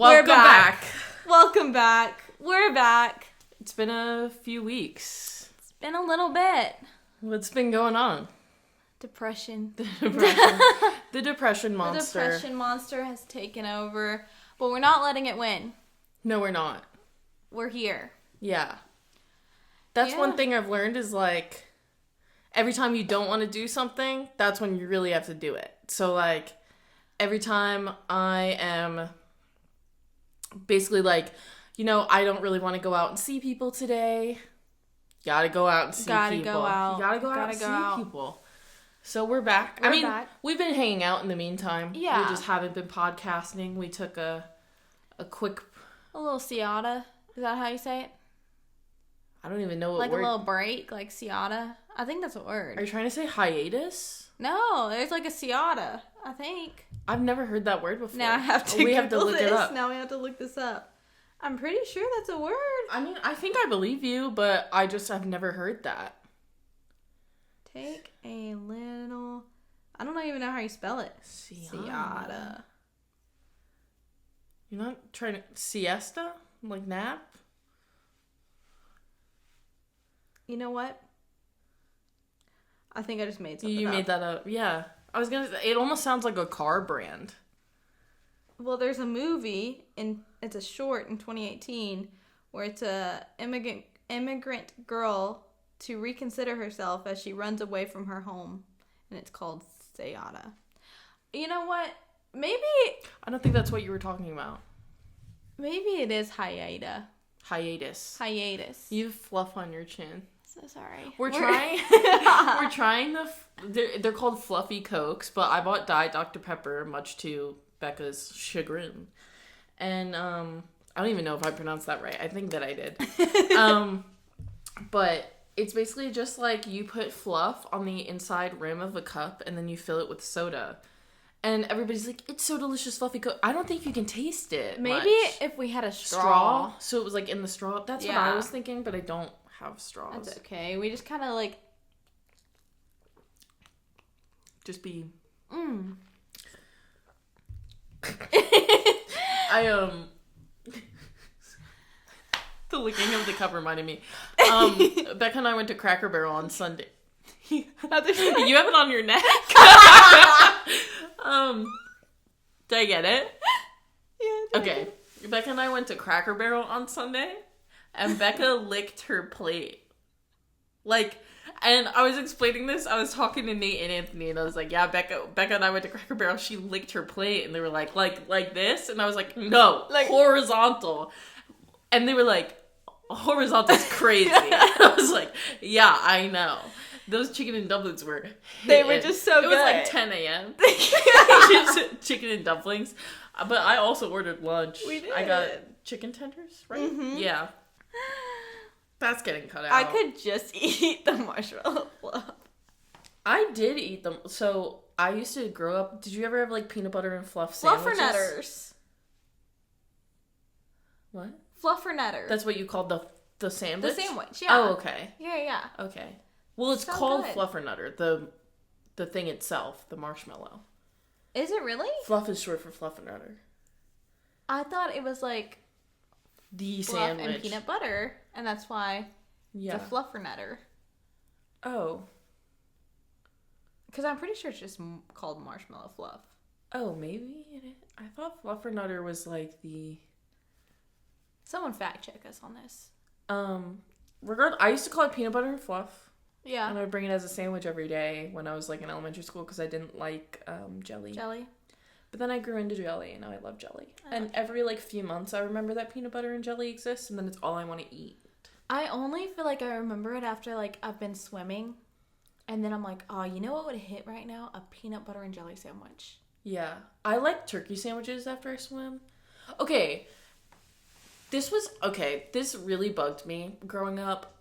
Welcome back. Welcome back. We're back. It's been a few weeks. It's been a little bit. What's been going on? Depression. The depression monster. The depression monster has taken over, but we're not letting it win. No, we're not. We're here. Yeah. That's one thing I've learned is like, every time you don't want to do something, that's when you really have to do it. So like, every time I am basically like, you know, I don't really want to go out and see people today. Gotta go out and see people. Gotta go out. You gotta go out and see people. So we're back. We're back. We've been hanging out in the meantime. Yeah. We just haven't been podcasting. We took a quick... A little siata. Is that how you say it? I don't even know what like word. Like a little break, like siata. I think that's a word. Are you trying to say hiatus? No, there's like a siata, I think. I've never heard that word before. Now I have to We have to look it up. Now we have to look this up. I'm pretty sure that's a word. I mean, I think I believe you, but I've never heard that. Take a little... I don't even know how you spell it. Siata. You're not trying to... Siesta? Like nap? You know what? I think I just made something You up. made that up. Yeah. I was gonna say, it almost sounds like a car brand. Well, there's a movie, and it's a short in 2018, where it's a immigrant girl to reconsider herself as she runs away from her home, and it's called Sayada. You know what? Maybe... I don't think that's what you were talking about. Maybe it is hiatus. Hiatus. You have fluff on your chin. So sorry. We're trying they're called fluffy Cokes, but I bought Diet Dr. Pepper, much to Bekkah's chagrin. And I don't even know if I pronounced that right. I think that I did. But it's basically just like you put fluff on the inside rim of a cup and then you fill it with soda. And everybody's like, it's so delicious, fluffy Coke. I don't think you can taste it. Maybe if we had a straw. So it was like in the straw. That's what I was thinking, but I don't have straws. That's okay. We just kind of like... Just be... The licking of the cup reminded me. Bekkah and I went to Cracker Barrel on Sunday. You have it on your neck. Did I get it? Yeah. Okay. Bekkah and I went to Cracker Barrel on Sunday, and Bekkah licked her plate. Like, and I was explaining this. I was talking to Nate and Anthony, and I was like, "Yeah, Bekkah and I went to Cracker Barrel. She licked her plate," and they were like this, and I was like, "No, like horizontal," and they were like, "Horizontal's crazy." I was like, "Yeah, I know." Those chicken and dumplings were They were just so good. It was like 10 a.m. Chicken and dumplings. But I also ordered lunch. We did. I got chicken tenders, right? Mm-hmm. Yeah. That's getting cut out. I could just eat the marshmallow fluff. I did eat them. So, I used to grow up... Did you ever have, like, peanut butter and fluff sandwiches? Fluffernutters. What? Fluffernutter. That's what you called the sandwich? The sandwich, yeah. Oh, okay. Yeah. Okay. Well, it's so called good. Fluffernutter, the thing itself, the marshmallow. Is it really? Fluff is short for Fluffernutter. I thought it was like The fluff sandwich. and peanut butter, and that's why the Fluffernutter. Oh. Because I'm pretty sure it's just called marshmallow fluff. Oh, maybe it is. I thought Fluffernutter was like the... Someone fact check us on this. I used to call it peanut butter and fluff. Yeah. And I would bring it as a sandwich every day when I was like in elementary school because I didn't like jelly. But then I grew into jelly and now I love jelly. And every like few months I remember that peanut butter and jelly exists and then it's all I want to eat. I only feel like I remember it after like I've been swimming and then I'm like, oh, you know what would hit right now? A peanut butter and jelly sandwich. Yeah. I like turkey sandwiches after I swim. Okay. This really bugged me growing up.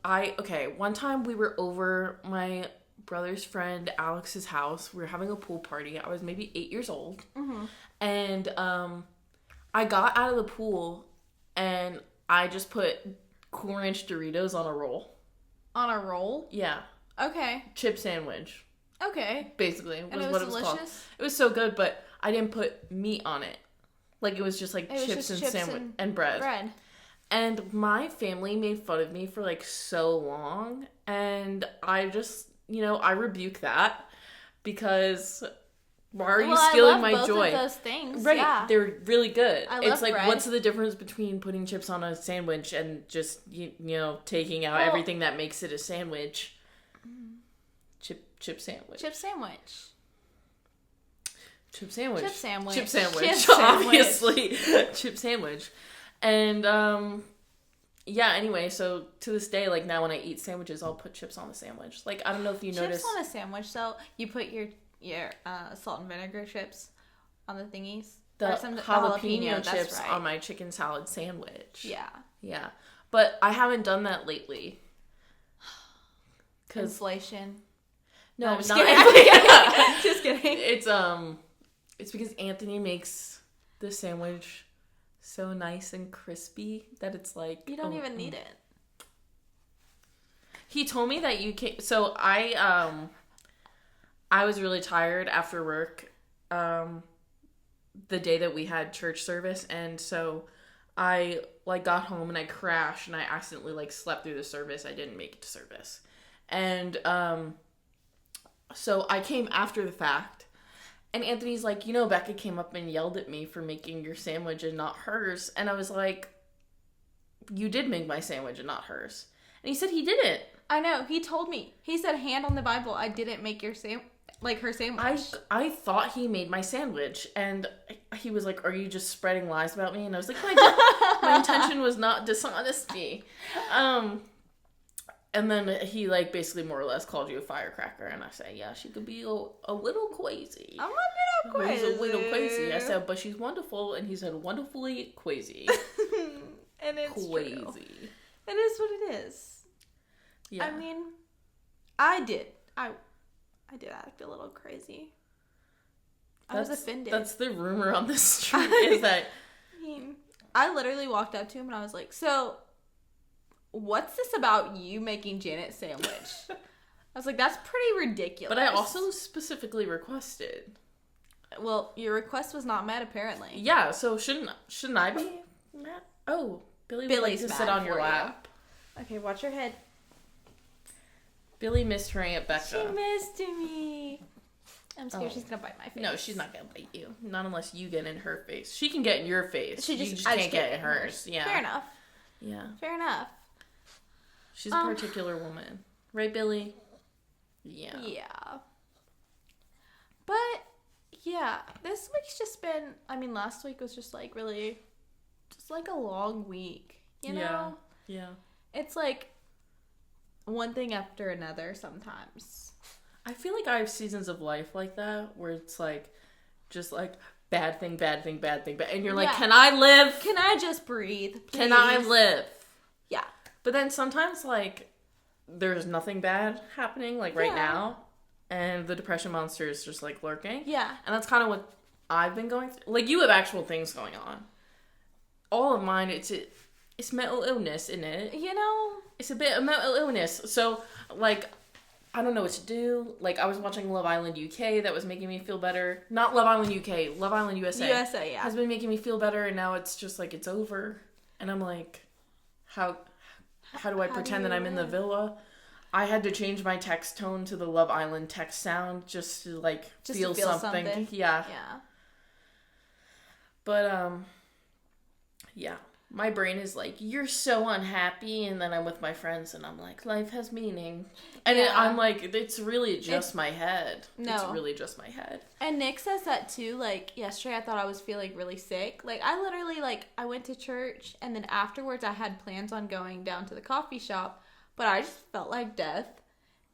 One time we were over my brother's friend Alex's house. We were having a pool party. I was maybe 8 years old. Mm-hmm. And I got out of the pool and I just put Cool Ranch Doritos on a roll. On a roll? Yeah. Okay. Chip sandwich. Okay. Basically. And it was what it was delicious? called. It was so good, but I didn't put meat on it. Like, it was just, like, It was chips just and chips sandwich and bread. And my family made fun of me for, like, so long. And I just, I rebuke that. Because why are you stealing my both joy? Of those things. Right. Yeah. They're really good. I love It's like, bread. what's the difference between putting chips on a sandwich and just, taking out everything that makes it a sandwich? Chip sandwich. Chip sandwich. Chip sandwich. Chip sandwich. Chip sandwich. Chip sandwich. Obviously. Chip sandwich. And, yeah, anyway, so to this day, like, now when I eat sandwiches, I'll put chips on the sandwich. Like, I don't know if you notice. Chips on a sandwich, so you put your salt and vinegar chips on the thingies? The jalapeno chips right. on my chicken salad sandwich. Yeah. Yeah. But I haven't done that lately. Inflation. No, I'm not just kidding. Just kidding. It's because Anthony makes the sandwich so nice and crispy that it's like... You don't even need it. He told me that you can... So I was really tired after work the day that we had church service, and so I like got home and I crashed and I accidentally like slept through the service. I didn't make it to service. And so I came after the fact, and Anthony's like, Bekkah came up and yelled at me for making your sandwich and not hers. And I was like, you did make my sandwich and not hers. And he said he didn't. I know. He told me. He said, hand on the Bible, I didn't make your her sandwich. I thought he made my sandwich, and he was like, are you just spreading lies about me? And I was like, my intention was not dishonesty. And then he, like, basically more or less called you a firecracker. And I said, yeah, she could be a little crazy. I'm a little crazy. She's a little crazy. I said, but she's wonderful. And he said, wonderfully crazy. And it's crazy. True. It is what it is. Yeah. I mean, I did act a little crazy. I was offended. That's the rumor on the street, is that... I literally walked up to him and I was like, so... what's this about you making Janet sandwich? I was like, that's pretty ridiculous. But I also specifically requested. Well, your request was not met, apparently. Yeah, so shouldn't I be mad? Oh, Billy's like to sit on your lap. Okay, watch your head. Billy missed her Aunt Bekkah. She missed me. I'm scared she's gonna bite my face. No, she's not gonna bite you. Not unless you get in her face. She can get in your face. You just I can't get in hers. Yeah. Fair enough. Yeah. Fair enough. She's a particular woman. Right, Billy? Yeah. Yeah. But, yeah, this week's just been, last week was just, like, really, just, like, a long week, you know? Yeah. It's, like, one thing after another sometimes. I feel like I have seasons of life like that, where it's, like, just, like, bad thing, bad thing, bad thing, and you're like, can I live? Can I just breathe, please? Can I live? Yeah. But then sometimes, like, there's nothing bad happening, like, right now. And the depression monster is just, like, lurking. Yeah. And that's kind of what I've been going through. Like, you have actual things going on. All of mine, it's mental illness, isn't it? You know? It's a bit of mental illness. So, like, I don't know what to do. Like, I was watching Love Island UK. That was making me feel better. Not Love Island UK. Love Island USA. USA, yeah. Has been making me feel better, and now it's just, like, it's over. And I'm like, how do I pretend that I'm in the villa? I had to change my text tone to the Love Island text sound just to, like, feel something. Yeah. Yeah. But, yeah. My brain is like, you're so unhappy, and then I'm with my friends, and I'm like, life has meaning. And I'm like, it's really just my head. No. It's really just my head. And Nick says that, too. Like, yesterday I thought I was feeling really sick. Like, I literally, I went to church, and then afterwards I had plans on going down to the coffee shop, but I just felt like death.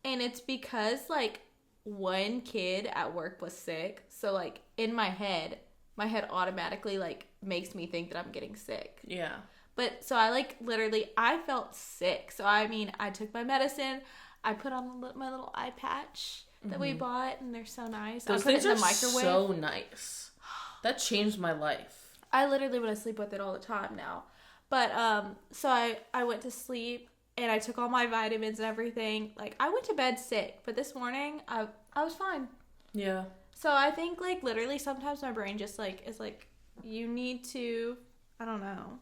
And it's because, like, one kid at work was sick. So, like, in my head automatically, like, makes me think that I'm getting sick. Yeah. But, so I, like, literally, I felt sick. So, I took my medicine. I put on my little eye patch that we bought, and they're so nice. Those I put things it in the are microwave. so nice. That changed my life. I literally want to sleep with it all the time now. But, so I went to sleep, and I took all my vitamins and everything. Like, I went to bed sick, but this morning, I was fine. Yeah. So I think, like, literally sometimes my brain just, like, is like, you need to, I don't know.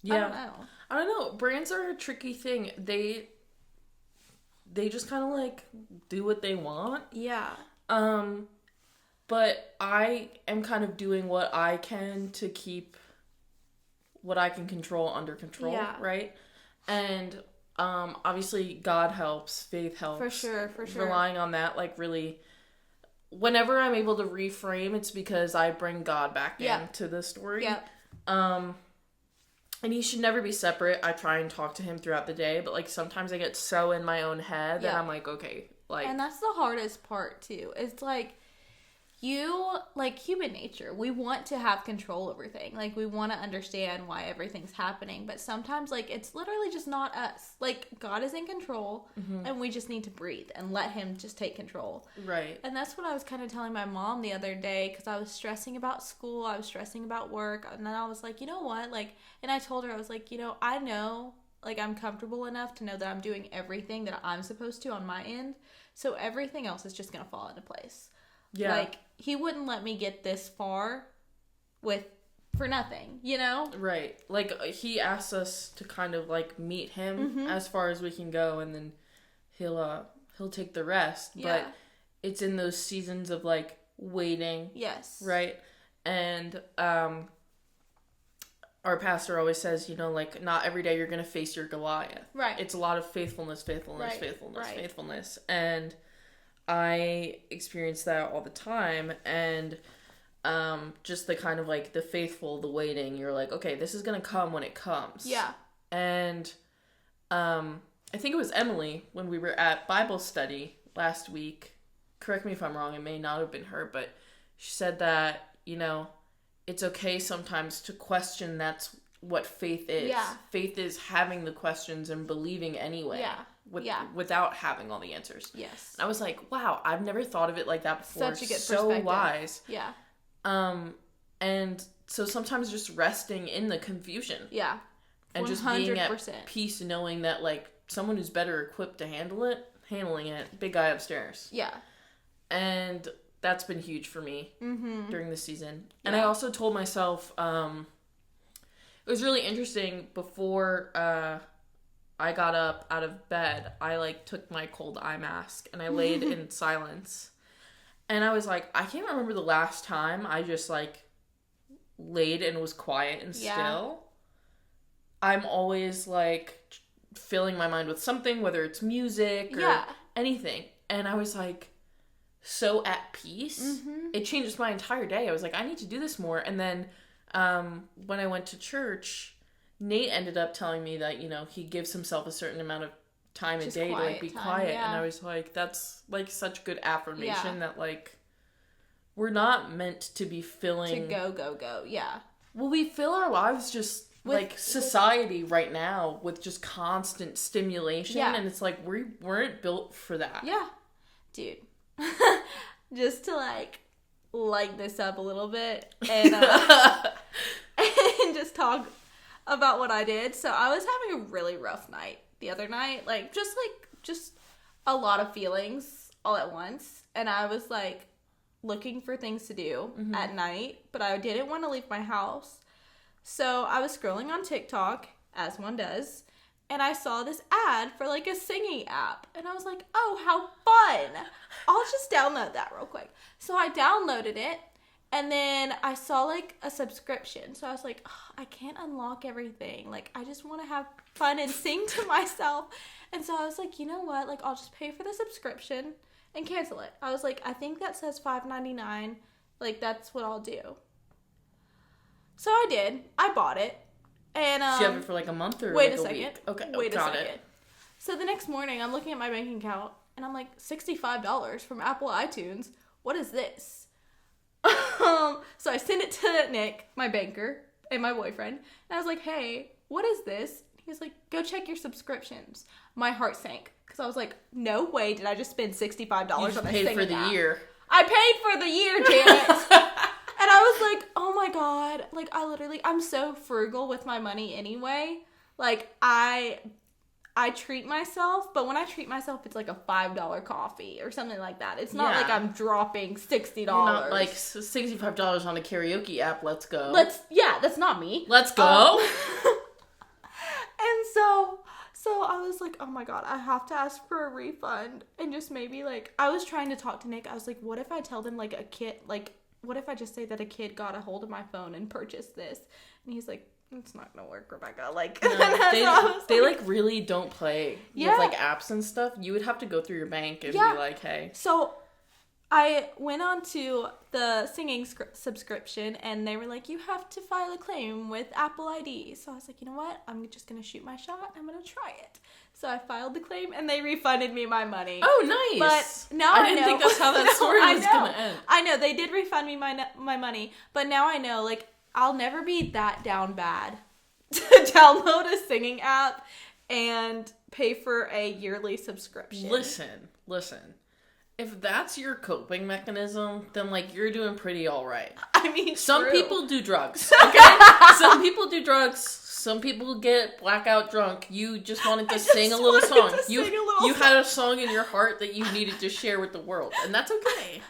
Yeah. I don't know. Brands are a tricky thing. They just kind of like do what they want. Yeah. But I am kind of doing what I can to keep what I can control under control, right? And obviously God helps, faith helps. For sure. Relying on that, like, really, whenever I'm able to reframe, it's because I bring God back into the story. Yeah. And he should never be separate. I try and talk to him throughout the day, but, like, sometimes I get so in my own head that I'm like, okay, like... And that's the hardest part, too. It's, like, like, human nature, we want to have control over things. Like, we want to understand why everything's happening, but sometimes, like, it's literally just not us. Like, God is in control, and we just need to breathe and let him just take control. Right. And that's what I was kind of telling my mom the other day, because I was stressing about school, I was stressing about work, and then I was like, you know what, like, and I told her, I was like, you know, I know, like, I'm comfortable enough to know that I'm doing everything that I'm supposed to on my end, so everything else is just going to fall into place. Yeah. Like, he wouldn't let me get this far for nothing, you know? Right. Like, he asks us to kind of, like, meet him as far as we can go, and then he'll take the rest. Yeah. But it's in those seasons of, like, waiting. Yes. Right? And, our pastor always says, you know, like, not every day you're going to face your Goliath. Right. It's a lot of faithfulness. And I experience that all the time, and just the kind of, like, the faithful, the waiting, you're like, okay, this is gonna come when it comes. Yeah. And I think it was Emily, when we were at Bible study last week, correct me if I'm wrong, it may not have been her, but she said that, you know, it's okay sometimes to question. That's what faith is. Yeah. Faith is having the questions and believing anyway. Yeah. Without having all the answers. Yes. And I was like, wow, I've never thought of it like that before. Such a good perspective. So wise. Yeah. And so sometimes just resting in the confusion. Yeah. 100%. And just being at peace, knowing that, like, someone who's better equipped to handling it, big guy upstairs. Yeah. And that's been huge for me during this season. Yeah. And I also told myself, it was really interesting before, I got up out of bed, I, like, took my cold eye mask and I laid in silence. And I was like, I can't remember the last time I just, like, laid and was quiet and still. I'm always, like, filling my mind with something, whether it's music or anything. And I was, like, so at peace. It changed my entire day. I was like, I need to do this more. And then when I went to church, Nate ended up telling me that, you know, he gives himself a certain amount of time a day to, like, be quiet. Yeah. And I was like, that's, like, such good affirmation that, like, we're not meant to be filling... To go. Yeah. Well, we fill our lives just, like, society right now with just constant stimulation. Yeah. And it's like, we weren't built for that. Yeah. Dude. Just to, like, light this up a little bit and and just talk about what I did. So I was having a really rough night the other night, like just a lot of feelings all at once, and I was, like, looking for things to do at night, but I didn't want to leave my house. So I was scrolling on TikTok, as one does, and I saw this ad for, like, a singing app, and I was like, oh, how fun! I'll just download that real quick. So I downloaded it, and then I saw, like, a subscription. So I was like, oh, I can't unlock everything. Like, I just want to have fun and sing to myself. And so I was like, you know what? Like, I'll just pay for the subscription and cancel it. I was like, I think that says $5.99. Like, that's what I'll do. So I did. I bought it. And did you have it for, like, a month or wait like a second. Week? Okay, wait a second. So the next morning, I'm looking at my bank account, and I'm like, $65 from Apple iTunes. What is this? So I sent it to Nick, my banker, and my boyfriend, and I was like, hey, what is this? He was like, go check your subscriptions. My heart sank, because I was like, no way did I just spend $65 on a singing app. For the year. I paid for the year, Janet. And I was like, oh my God. Like, I'm so frugal with my money anyway. Like, I I treat myself, but when I treat myself, it's like a $5 coffee or something like that. It's not like I'm dropping $60. You're not like $65 on a karaoke app. Let's go. That's not me. Let's go. And so I was like, oh my God, I have to ask for a refund. And just maybe like, I was trying to talk to Nick. I was like, what if I tell them like what if I just say that a kid got a hold of my phone and purchased this? And he's like, it's not gonna work, Rebecca. Like, no, they like really don't play with like apps and stuff. You would have to go through your bank and be like, hey. So I went on to the singing subscription, and they were like, you have to file a claim with Apple ID. So I was like, you know what? I'm just gonna shoot my shot. I'm gonna try it. So I filed the claim, and they refunded me my money. Oh, nice. But now I didn't think that's how that story was gonna end. I know they did refund me my money, but now I know like. I'll never be that down bad to download a singing app and pay for a yearly subscription. Listen. If that's your coping mechanism, then like you're doing pretty all right. I mean, some people do drugs. Okay, some people do drugs. Some people get blackout drunk. You just wanted to sing a little song. You had a song in your heart that you needed to share with the world, and that's okay.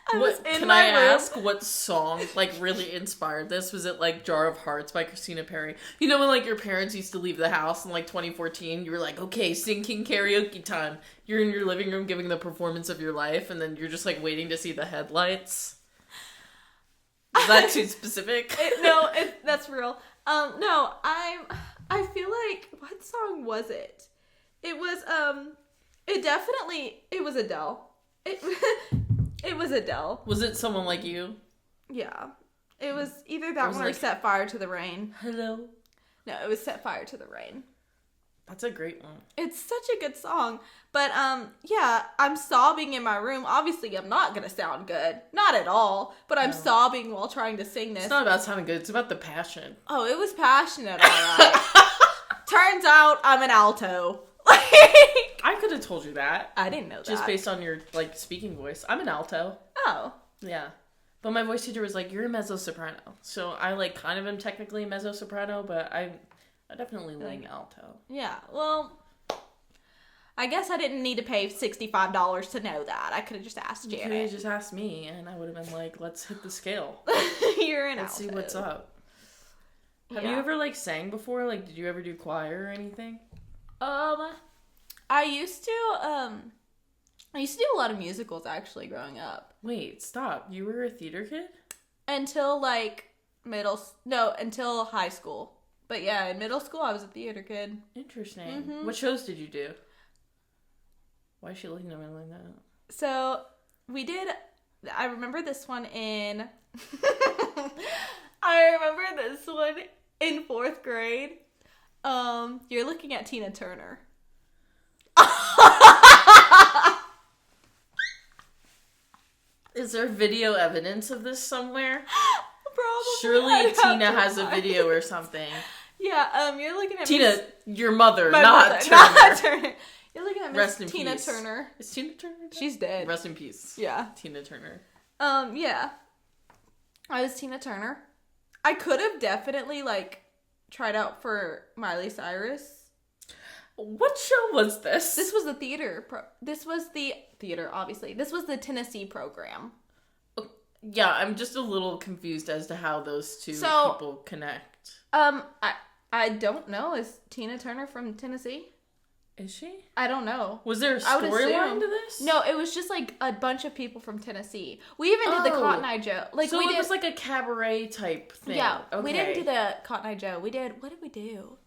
Can I ask what song like really inspired this? Was it like Jar of Hearts by Christina Perri? You know when like your parents used to leave the house in like 2014, you were like, okay, singing karaoke time. You're in your living room giving the performance of your life, and then you're just like waiting to see the headlights. Is that too specific? That's real. No, I feel like, what song was it? It was it was Adele. It was Adele. Was it Someone Like You? Yeah. It was either that one or Set Fire to the Rain. Hello? No, it was Set Fire to the Rain. That's a great one. It's such a good song. But, yeah, I'm sobbing in my room. Obviously, I'm not going to sound good. Not at all. But I'm sobbing while trying to sing this. It's not about sounding good. It's about the passion. Oh, it was passionate, all right. Turns out I'm an alto. I could have told you that. I didn't know that. Just based on your, like, speaking voice. I'm an alto. Oh. Yeah. But my voice teacher was like, you're a mezzo-soprano. So I, like, kind of am technically a mezzo-soprano, but I definitely lean alto. Yeah, well, I guess I didn't need to pay $65 to know that. I could have just asked Janet. You could have just asked me, and I would have been like, let's hit the scale. You're an alto. Let's see what's up. Have you ever, like, sang before? Like, did you ever do choir or anything? I used to do a lot of musicals, actually, growing up. Wait, stop. You were a theater kid? Until, like, until high school. But, yeah, in middle school, I was a theater kid. Interesting. Mm-hmm. What shows did you do? Why is she looking at me like that? So, I remember this one in... I remember this one in 4th grade. You're looking at Tina Turner. Is there video evidence of this somewhere? Probably. Surely Tina has a video or something. Yeah, you're looking at Tina, your mother, my not mother, Turner. Not Turner. You're looking at Rest Miss in Tina peace. Turner. Is Tina Turner dead? She's dead. Rest in peace. Yeah. Tina Turner. Yeah. I was Tina Turner. I could have definitely, like, tried out for Miley Cyrus. What show was this? This was the theater. This was the theater, obviously. This was the Tennessee program. Yeah, I'm just a little confused as to how those two people connect. I don't know. Is Tina Turner from Tennessee? Is she? I don't know. Was there a storyline to this? No, it was just like a bunch of people from Tennessee. We even did the Cotton Eye Joe. Like, so it was like a cabaret type thing. Yeah, okay. We didn't do the Cotton Eye Joe. What did we do?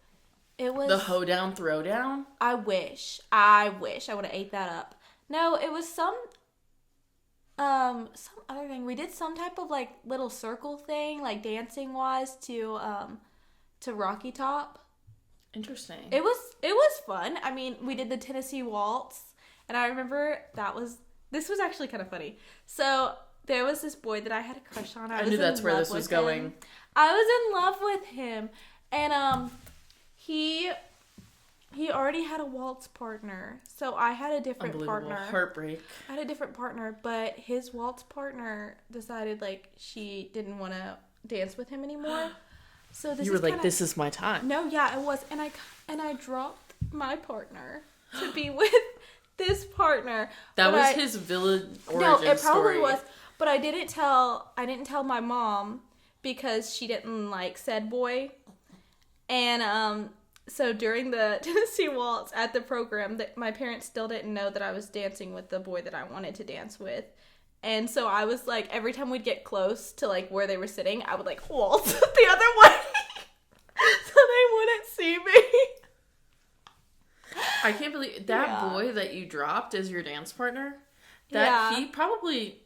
It was the hoedown throwdown. I wish I would have ate that up. No, it was some other thing. We did some type of like little circle thing, like dancing wise to Rocky Top. Interesting. It was fun. I mean, we did the Tennessee Waltz, and I remember this was actually kind of funny. So there was this boy that I had a crush on. I knew that's where this was going. I was in love with him, and he already had a waltz partner, so I had a different partner. Heartbreak. I had a different partner, but his waltz partner decided like she didn't want to dance with him anymore. So you were like, this is my time. No, yeah, it was, and I dropped my partner to be with this partner. That was his villain origin No, it probably story. was. But I didn't tell my mom because she didn't like said boy. And so during the Tennessee Waltz at the program, that my parents still didn't know that I was dancing with the boy that I wanted to dance with. And so I was like, every time we'd get close to like where they were sitting, I would like waltz the other way so they wouldn't see me. I can't believe that boy that you dropped as your dance partner. That he probably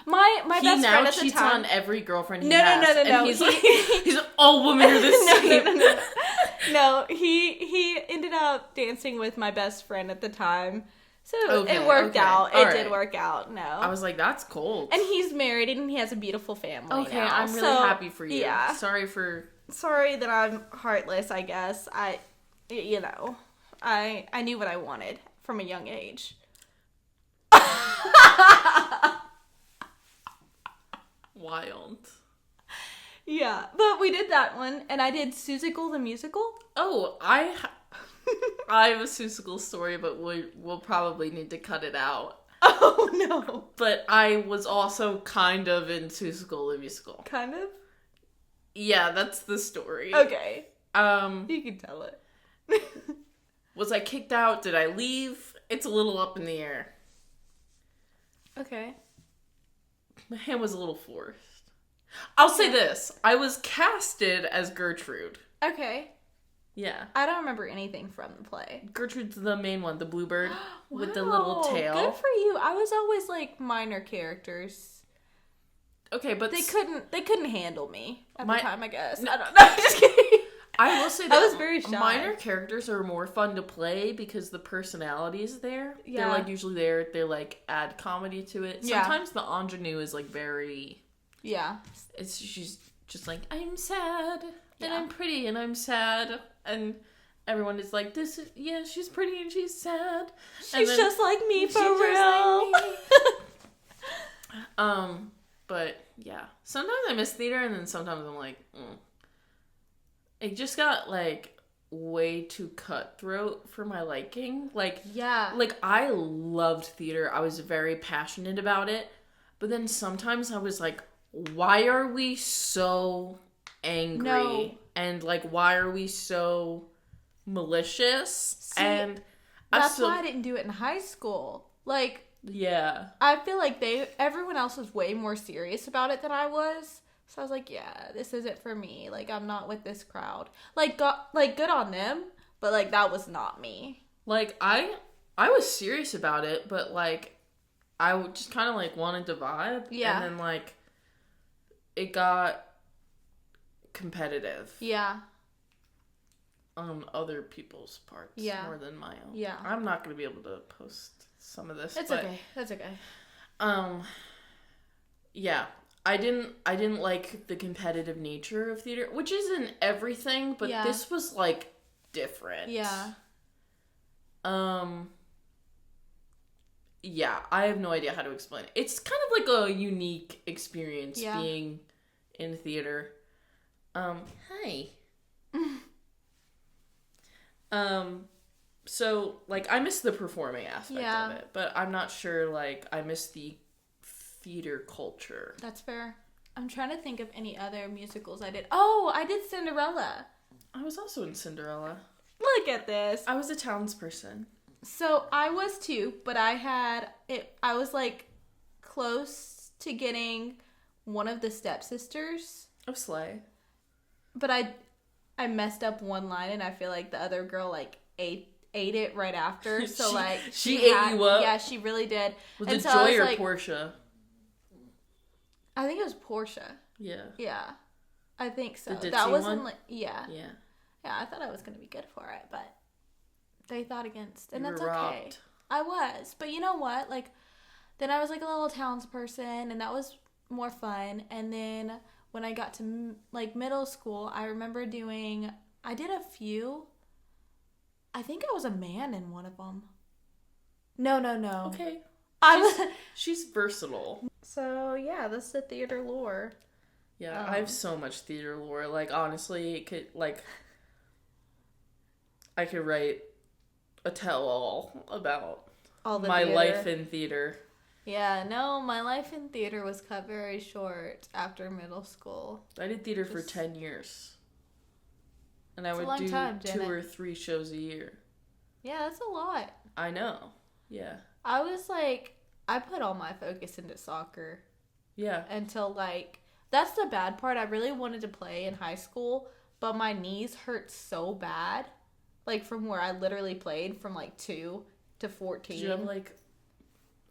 my best friend at the cheats time on every girlfriend he no, has. No. And he's like, he's all women are the same. No, he ended up dancing with my best friend at the time. So it worked out. It did work out. No. I was like, that's cold. And he's married and he has a beautiful family. Okay, now. I'm really happy for you. Yeah. Sorry that I'm heartless, I guess. I knew what I wanted from a young age. Wild. Yeah, but we did that one, and I did Susical the musical. Oh, I have a Susical story, but we'll probably need to cut it out. Oh, no. But I was also kind of in Susical the musical. Kind of? Yeah, that's the story. Okay. You can tell it. Was I kicked out? Did I leave? It's a little up in the air. Okay. My hand was a little forced. I'll say this. I was casted as Gertrude. Okay. Yeah. I don't remember anything from the play. Gertrude's the main one, the bluebird with the little tail. Good for you. I was always like minor characters. Okay, but they couldn't handle me at the time, I guess. No, I don't know. Just kidding. I will say that I was very shy. Minor characters are more fun to play because the personality is there. Yeah. They're like usually there. They like add comedy to it. Yeah. Sometimes the ingenue is like very. Yeah. She's just like, I'm sad and I'm pretty and I'm sad, and everyone is like, she's pretty and she's sad. She's just like me for real. But yeah, sometimes I miss theater, and then sometimes I'm like, It just got like way too cutthroat for my liking. Like, yeah. Like, I loved theater. I was very passionate about it. But then sometimes I was like, why are we so angry? No. And like, why are we so malicious? See, and that's why I didn't do it in high school. Like, yeah. I feel like everyone else was way more serious about it than I was. So I was like, yeah, this isn't for me. Like, I'm not with this crowd. Like, good on them, but like, that was not me. Like, I was serious about it, but like, I just kind of like wanted to vibe. Yeah. And then like, it got competitive. Yeah. On other people's parts. Yeah. More than my own. Yeah. I'm not going to be able to post some of this. It's okay. That's okay. Yeah. I didn't like the competitive nature of theater, which isn't everything, but this was like different. Yeah. Yeah, I have no idea how to explain it. It's kind of like a unique experience being in theater. Hi. So like I miss the performing aspect of it, but I'm not sure like I miss the theater culture. That's fair. I'm trying to think of any other musicals I did. Oh, I did Cinderella. I was also in Cinderella. Look at this. I was a townsperson. So I was too, but I was like close to getting one of the stepsisters of Slay. But I messed up one line, and I feel like the other girl like ate it right after. So like she ate you up. Yeah, she really did. Was it Joy or Portia? I think it was Portia. Yeah. Yeah. I think so. The That ditzy wasn't one? like yeah. Yeah. Yeah, I thought I was gonna be good for it, but they thought against, and You that's were okay. robbed. I was, but you know what? Like, then I was like a little townsperson, and that was more fun. And then when I got to like middle school, I remember I did a few. I think I was a man in one of them. No. Okay. I She's versatile. So yeah, that's the theater lore. Yeah, I have so much theater lore. Like honestly, it could like I could write a tell-all about All the my theater. life in theater. Yeah, no, my life in theater was cut very short after middle school. I did theater for 10 years. And I That's a would long do time, 2 Janet. or 3 shows a year. Yeah, that's a lot. I know. Yeah. I was like, I put all my focus into soccer Yeah. until like, that's the bad part. I really wanted to play in high school, but my knees hurt so bad. Like from where I literally played from like 2 to 14. Did you have like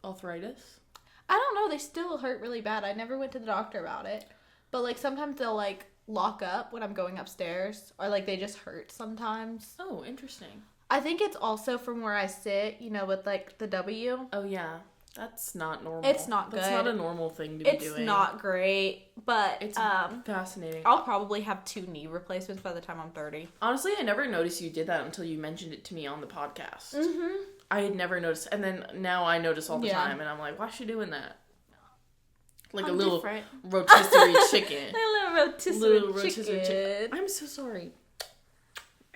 arthritis? I don't know. They still hurt really bad. I never went to the doctor about it. But like sometimes they'll like lock up when I'm going upstairs, or like they just hurt sometimes. Oh, interesting. I think it's also from where I sit, you know, with like the W. Oh, yeah. That's not normal. It's not good. That's not a normal thing to be doing. It's not great, but It's fascinating. I'll probably have 2 knee replacements by the time I'm 30. Honestly, I never noticed you did that until you mentioned it to me on the podcast. Mm-hmm. I had never noticed, and then now I notice all the Yeah. time, and I'm like, why is she doing that? Like I'm a little different. rotisserie chicken. A little rotisserie chicken. I'm so sorry.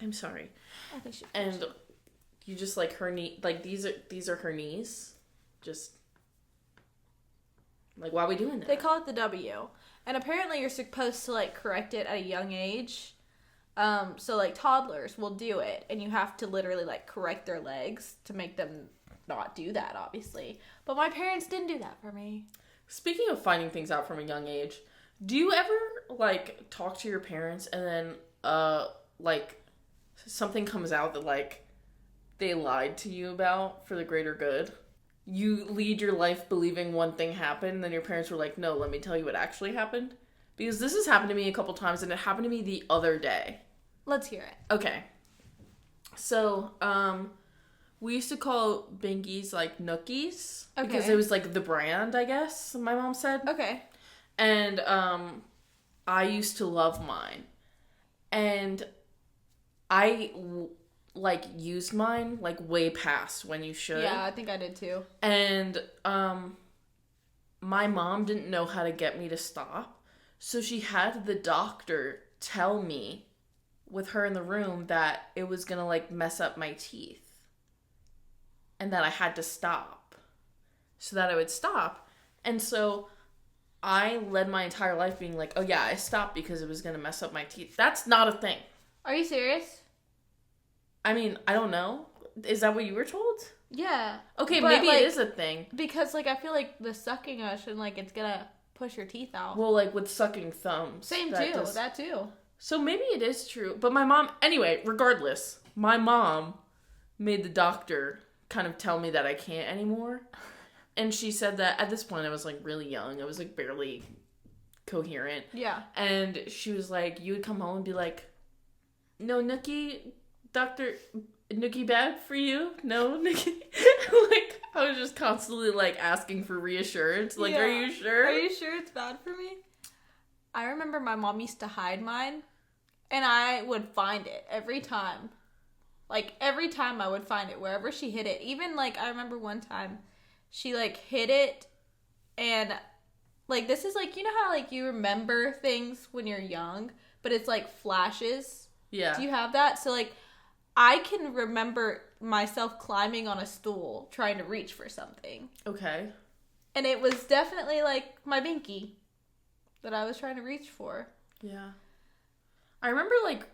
I'm sorry. I think she And you just like her knee, like these are her knees. Just like, why are we doing that? They call it the W. And apparently you're supposed to like correct it at a young age. So like toddlers will do it, and you have to literally like correct their legs to make them not do that, obviously. But my parents didn't do that for me. Speaking of finding things out from a young age, do you ever like talk to your parents and then like something comes out that like they lied to you about for the greater good? You lead your life believing one thing happened, and then your parents were like, no, let me tell you what actually happened. Because this has happened to me a couple times, and it happened to me the other day. Let's hear it. Okay. So, we used to call bingies like nookies. Okay. Because it was like the brand, I guess, my mom said. Okay. And, I used to love mine. And I like used mine like way past when you should. Yeah, I think I did too. And my mom didn't know how to get me to stop, so she had the doctor tell me with her in the room that it was gonna like mess up my teeth and that I had to stop so that I would stop. And so I led my entire life being like, oh yeah, I stopped because it was gonna mess up my teeth. That's not a thing. Are you serious? I mean, I don't know. Is that what you were told? Yeah. Okay, But, maybe like, it is a thing. Because like I feel like the sucking motion, like it's gonna push your teeth out. Well, like with sucking thumbs. Same that too. does- That too. So maybe it is true. But my mom, anyway, regardless, my mom made the doctor kind of tell me that I can't anymore. And she said that at this point I was like really young. I was like barely coherent. Yeah. And she was like, you would come home and be like, no, Nookie, Dr. Nookie bad for you? No, Nookie? Like, I was just constantly like asking for reassurance. Like, Yeah. are you sure? Are you sure it's bad for me? I remember my mom used to hide mine, and I would find it every time. Like, every time I would find it, wherever she hid it. Even, like, I remember one time, she, like, hid it, and, like, this is, like, you know how, like, you remember things when you're young, but it's, like, flashes? Yeah. Do you have that? So, like, I can remember myself climbing on a stool trying to reach for something. Okay. And it was definitely, like, my binky that I was trying to reach for. Yeah. I remember, like,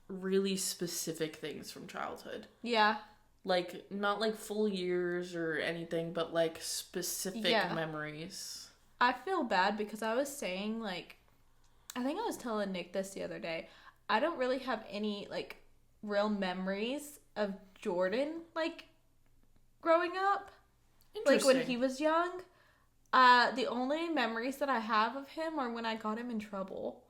really specific things from childhood. Yeah. Like, not, like, full years or anything, but, like, specific memories. I feel bad because I was saying, like, I think I was telling Nick this the other day. I don't really have any, like, real memories of Jordan, like, growing up. Like, when he was young. The only memories that I have of him are when I got him in trouble.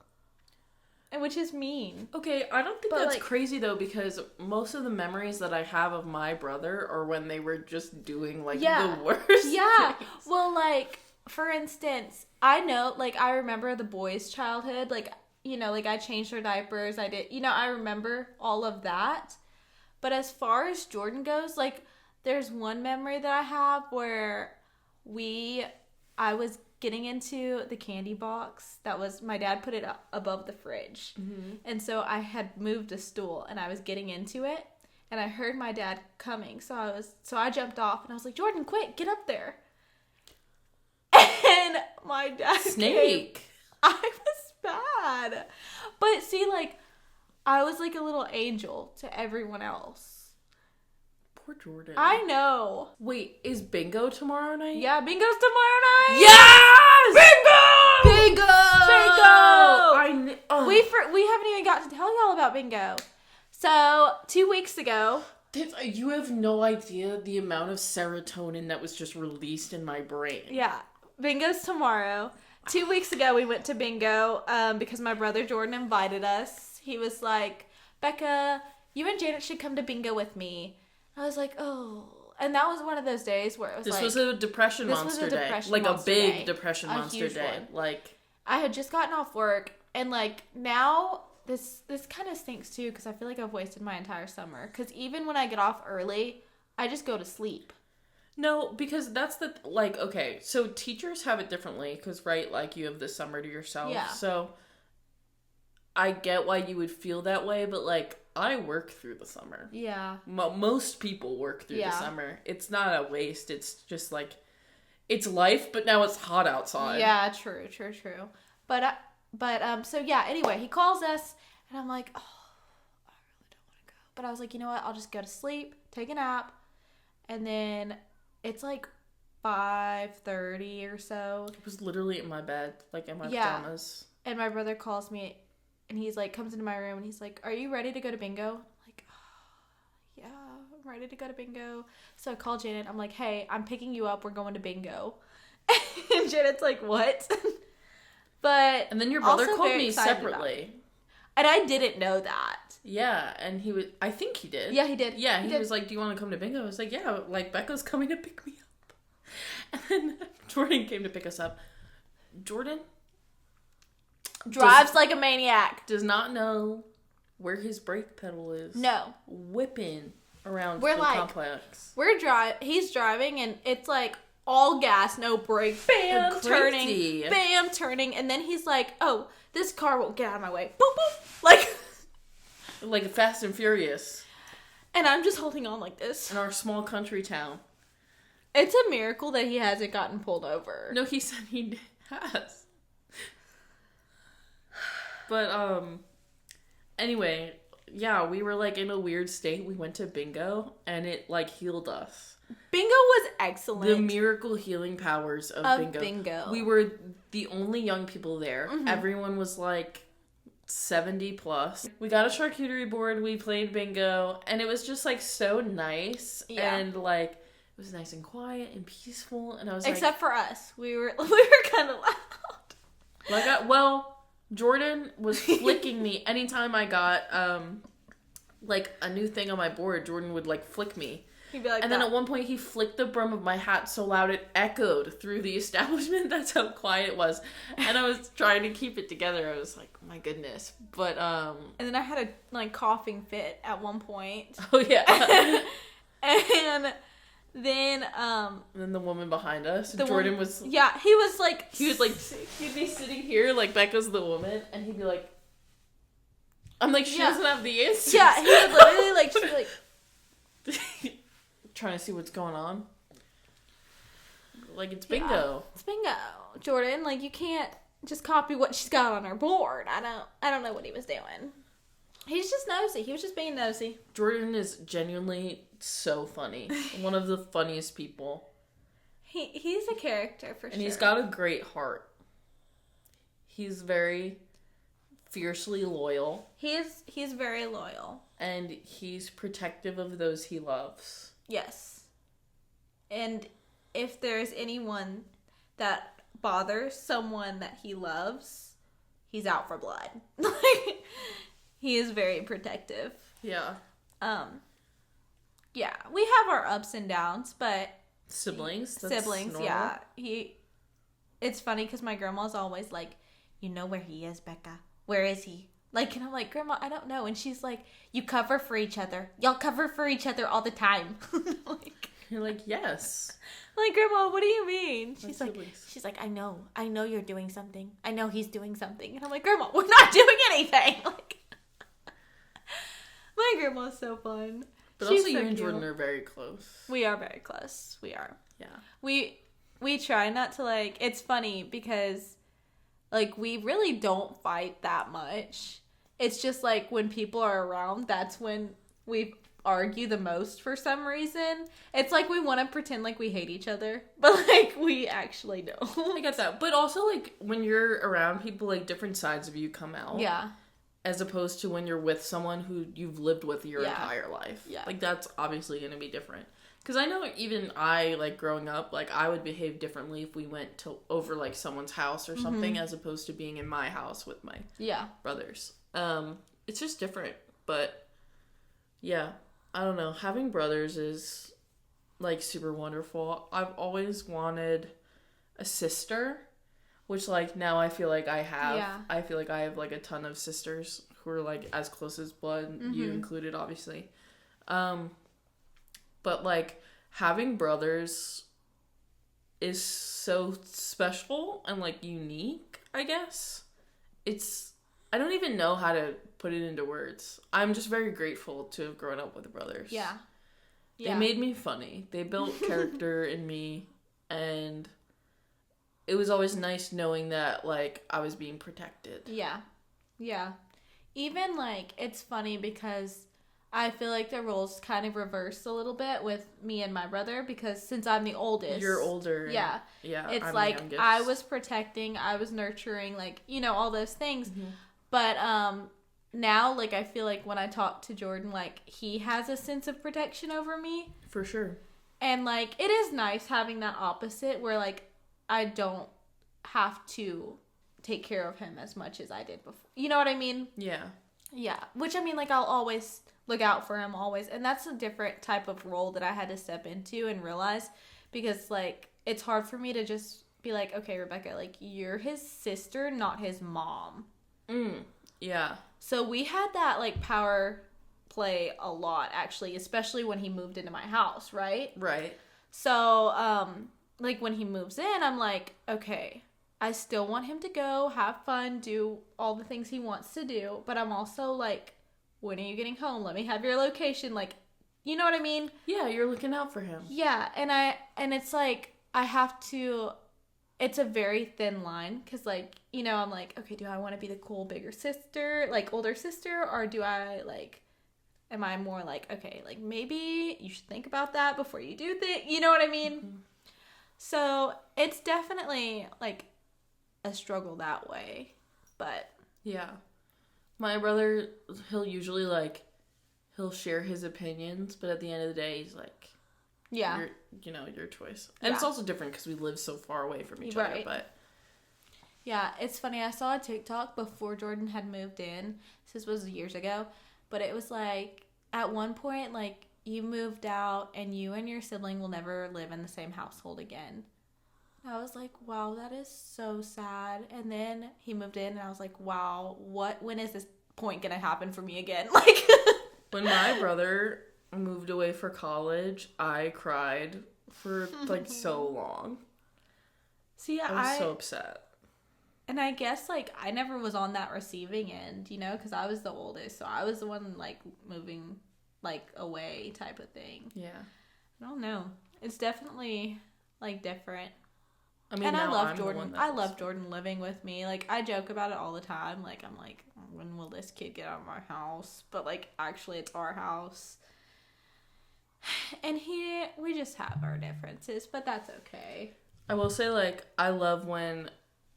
And which is mean. Okay, I don't think But, that's like, crazy, though, because most of the memories that I have of my brother are when they were just doing, like, the worst Yeah. things. Well, like, for instance, I know, like, I remember the boys' childhood. Like, you know, like, I changed their diapers. I did, you know, I remember all of that. But as far as Jordan goes, like, there's one memory that I have where I was getting into the candy box that was, my dad put it up above the fridge. Mm-hmm. And so I had moved a stool and I was getting into it. and I heard my dad coming. So I jumped off, and I was like, Jordan, quick, get up there. And my dad Snake. came. I was bad. But see, like, I was like a little angel to everyone else. Poor Jordan. I know. Wait, is bingo tomorrow night? Yeah, bingo's tomorrow night. Yes! Bingo! Bingo! We haven't even got to tell y'all about bingo. So 2 weeks ago, you have no idea the amount of serotonin that was just released in my brain. yeah, bingo's tomorrow. 2 weeks ago, we went to bingo because my brother Jordan invited us. He was like, Bekkah, you and Janet should come to bingo with me. I was like, oh. And that was one of those days where it was This was a depression monster day. Like a big depression monster day. Like, I had just gotten off work, and like now this kind of stinks too because I feel like I've wasted my entire summer. Because even when I get off early, I just go to sleep. no, because that's okay, so teachers have it differently because, right, like you have the summer to yourself. Yeah. So I get why you would feel that way, but like I work through the summer. Yeah. Most people work through the summer. It's not a waste. It's just like, it's life, but now it's hot outside. Yeah, true. But so yeah, anyway, he calls us, and I'm like, oh, I really don't want to go. But I was like, you know what? I'll just go to sleep, take a nap, and then it's like 5:30 or so. It was literally in my bed, like in my pajamas. And my brother calls me, and he's like, comes into my room, and he's like, are you ready to go to bingo? I'm like, oh, yeah, I'm ready to go to bingo. So I call Janet. I'm like, hey, I'm picking you up. We're going to bingo. And Janet's like, what? And then your brother called me separately. And I didn't know that. Yeah, and I think he did. Yeah, he did. Yeah, he was like, do you want to come to bingo? I was like, yeah, like Bekkah's coming to pick me up. And then Jordan came to pick us up. Jordan drives like a maniac. Does not know where his brake pedal is. No. Whipping around the complex. He's driving, and it's like all gas, no brake. Bam, turning. Bam, turning. And then he's like, oh, this car won't get out of my way. Boop, boop. Like Fast and Furious. And I'm just holding on like this. In our small country town. It's a miracle that he hasn't gotten pulled over. No, he said he has. But, anyway, yeah, we were, like, in a weird state. We went to bingo, and it, like, healed us. Bingo was excellent. The miracle healing powers of bingo. We were the only young people there. Mm-hmm. Everyone was, like, 70 plus. We got a charcuterie board. We played bingo, and it was just, like, so nice. Yeah. And, like, it was nice and quiet and peaceful, and I was Except for us. We were kind of loud. Jordan was flicking me anytime I got, like, a new thing on my board. Jordan would, like, flick me. He'd be like and then at one point, he flicked the brim of my hat so loud it echoed through the establishment. That's how quiet it was. And I was trying to keep it together. I was like, oh my goodness. But, And then I had a, like, coughing fit at one point. Oh, yeah. And then the woman behind us, Jordan was... Yeah, he was like... He was like... He'd be sitting here, like, Bekkah's the woman, and he'd be like... I'm like, she doesn't have the answers. Yeah, he would literally, like... She'd be like... Trying to see what's going on. Like, it's bingo. Yeah, it's bingo. Jordan, like, you can't just copy what she's got on her board. I don't know what he was doing. He's just nosy. He was just being nosy. Jordan is genuinely so funny. One of the funniest people. He's a character for sure. And he's got a great heart. He's very fiercely loyal. He's very loyal. And he's protective of those he loves. Yes. And if there's anyone that bothers someone that he loves, he's out for blood. He is very protective. Yeah. Yeah, we have our ups and downs, but siblings, normal. Yeah. It's funny because my grandma's always like, you know where he is, Bekkah? Where is he? Like, and I'm like, Grandma, I don't know. And she's like, you cover for each other. Y'all cover for each other all the time. You're like, yes. I'm like, Grandma, what do you mean? She's like, I know you're doing something. I know he's doing something. And I'm like, Grandma, we're not doing anything. Like, my grandma's so fun. But She's also, you so and cute. Jordan are very close. We are very close. We are. Yeah. We try not to, like, it's funny because, like, we really don't fight that much. It's just, like, when people are around, that's when we argue the most for some reason. It's like we want to pretend like we hate each other, but, like, we actually don't. I get that. But also, like, when you're around people, like, different sides of you come out. Yeah. As opposed to when you're with someone who you've lived with your entire life. Yeah. Like, that's obviously going to be different. Because I know even I, like, growing up, like, I would behave differently if we went to over, like, someone's house or something, as opposed to being in my house with my brothers. It's just different. But, yeah, I don't know. Having brothers is, like, super wonderful. I've always wanted a sister. Which, like, now I feel like I have. Yeah. I feel like I have, like, a ton of sisters who are, like, as close as blood. You included, obviously. But, like, having brothers is so special and, like, unique, I guess. I don't even know how to put it into words. I'm just very grateful to have grown up with brothers. Yeah. They made me funny. They built character in me, and it was always nice knowing that, like, I was being protected. Yeah. Yeah. Even, like, it's funny because I feel like the roles kind of reversed a little bit with me and my brother because since I'm the oldest. You're older. Yeah. Yeah. It's I'm like the youngest. I was protecting, I was nurturing, like, you know, all those things. But now, like, I feel like when I talk to Jordan, like, he has a sense of protection over me. For sure. And, like, it is nice having that opposite where, like, I don't have to take care of him as much as I did before. You know what I mean? Yeah. Yeah. Which, I mean, like, I'll always look out for him, always. And that's a different type of role that I had to step into and realize because, like, it's hard for me to just be like, okay, Rebecca, like, you're his sister, not his mom. Yeah. So we had that, like, power play a lot, actually, especially when he moved into my house, right? Right. So, like, when he moves in, I'm like, okay, I still want him to go, have fun, do all the things he wants to do, but I'm also like, when are you getting home? Let me have your location. Like, you know what I mean? Yeah, you're looking out for him. Yeah, and it's like, I have to, it's a very thin line, because, like, you know, I'm like, okay, do I want to be the cool bigger sister, like, older sister, or do I, like, am I more like, okay, like, maybe you should think about that before you do things, you know what I mean? So, it's definitely, like, a struggle that way, but... Yeah. My brother, he'll usually, like, he'll share his opinions, but at the end of the day, he's like... Yeah. Your choice. And it's also different because we live so far away from each other, but... Yeah, it's funny. I saw a TikTok before Jordan had moved in. This was years ago. But it was like, at one point, like, you moved out and you and your sibling will never live in the same household again. I was like, wow, that is so sad. And then he moved in and I was like, wow, when is this point going to happen for me again? Like, when my brother moved away for college, I cried for, like, so long. See, I was so upset. And I guess, like, I never was on that receiving end, you know, because I was the oldest. So I was the one, like, moving, like, away type of thing. Yeah. I don't know. It's definitely, like, different. I mean, and I love I'm Jordan. I love Jordan living with me. Like, I joke about it all the time. Like, I'm like, when will this kid get out of my house? But, like, actually, it's our house. And we just have our differences, but that's okay. I will say, like, I love when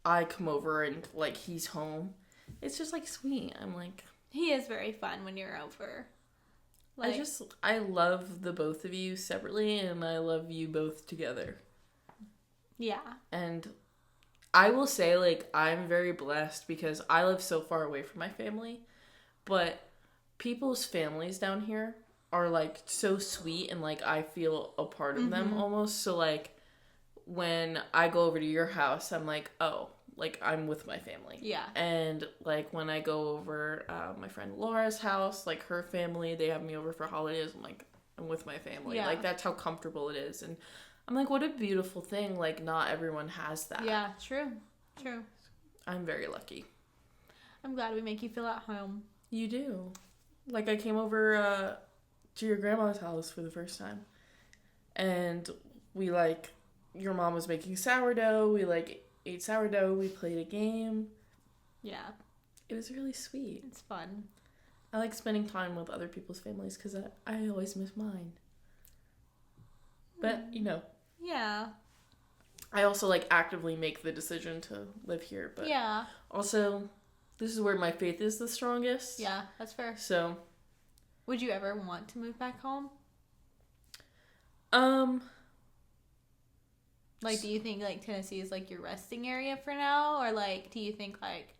I come over and, like, he's home. It's just, like, sweet. I'm like... He is very fun when you're over. Like, I love the both of you separately, and I love you both together. Yeah. And I will say, like, I'm very blessed because I live so far away from my family, but people's families down here are, like, so sweet, and, like, I feel a part of them almost. So, like, when I go over to your house, I'm like, oh, like, I'm with my family. Yeah. And, like, when I go over my friend Laura's house, like, her family, they have me over for holidays, I'm like, I'm with my family. Yeah. Like, that's how comfortable it is. And I'm like, what a beautiful thing. Like, not everyone has that. Yeah, true. I'm very lucky. I'm glad we make you feel at home. You do. Like, I came over to your grandma's house for the first time. And we, like, your mom was making sourdough. We, like, ate sourdough. We played a game. Yeah. It was really sweet. It's fun. I like spending time with other people's families because I always miss mine. But, you know. Yeah. I also, like, actively make the decision to live here. But yeah. Also, this is where my faith is the strongest. Yeah, that's fair. So. Would you ever want to move back home? Like, do you think, like, Tennessee is, like, your resting area for now? Or, like, do you think, like,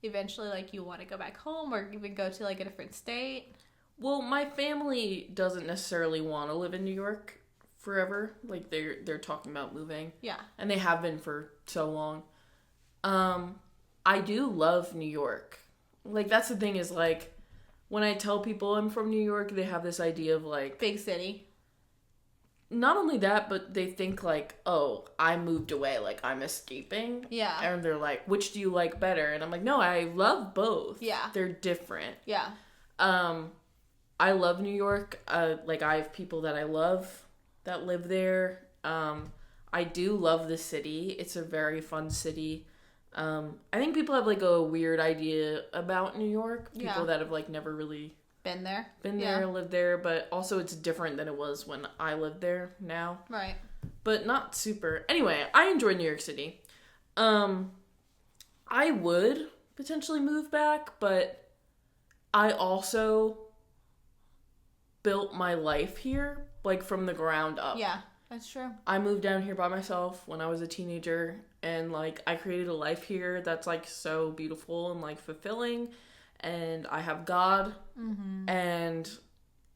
eventually, like, you want to go back home or even go to, like, a different state? Well, my family doesn't necessarily want to live in New York forever. Like, they're talking about moving. Yeah. And they have been for so long. I do love New York. Like, that's the thing is, like, when I tell people I'm from New York, they have this idea of, like... Big city. Not only that, but they think, like, oh, I moved away, like, I'm escaping. Yeah. And they're like, which do you like better? And I'm like, no, I love both. Yeah. They're different. Yeah. I love New York. Like, I have people that I love that live there. I do love the city. It's a very fun city. I think people have, like, a weird idea about New York. People that have, like, never really... Been there, lived there, but also it's different than it was when I lived there now. Right. But not super. Anyway, I enjoy New York City. I would potentially move back, but I also built my life here, like, from the ground up. Yeah, that's true. I moved down here by myself when I was a teenager, and, like, I created a life here that's, like, so beautiful and, like, fulfilling. And I have God, and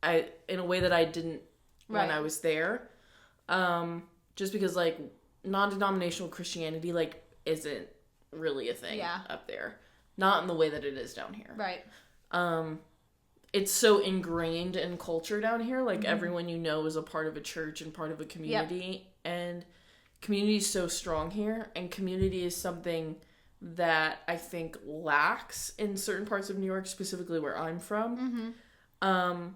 I in a way that I didn't when I was there, just because, like, non-denominational Christianity, like, isn't really a thing up there, not in the way that it is down here. Right. It's so ingrained in culture down here. Like, everyone you know is a part of a church and part of a community, and community is so strong here, and community is something that I think lacks in certain parts of New York, specifically where I'm from. And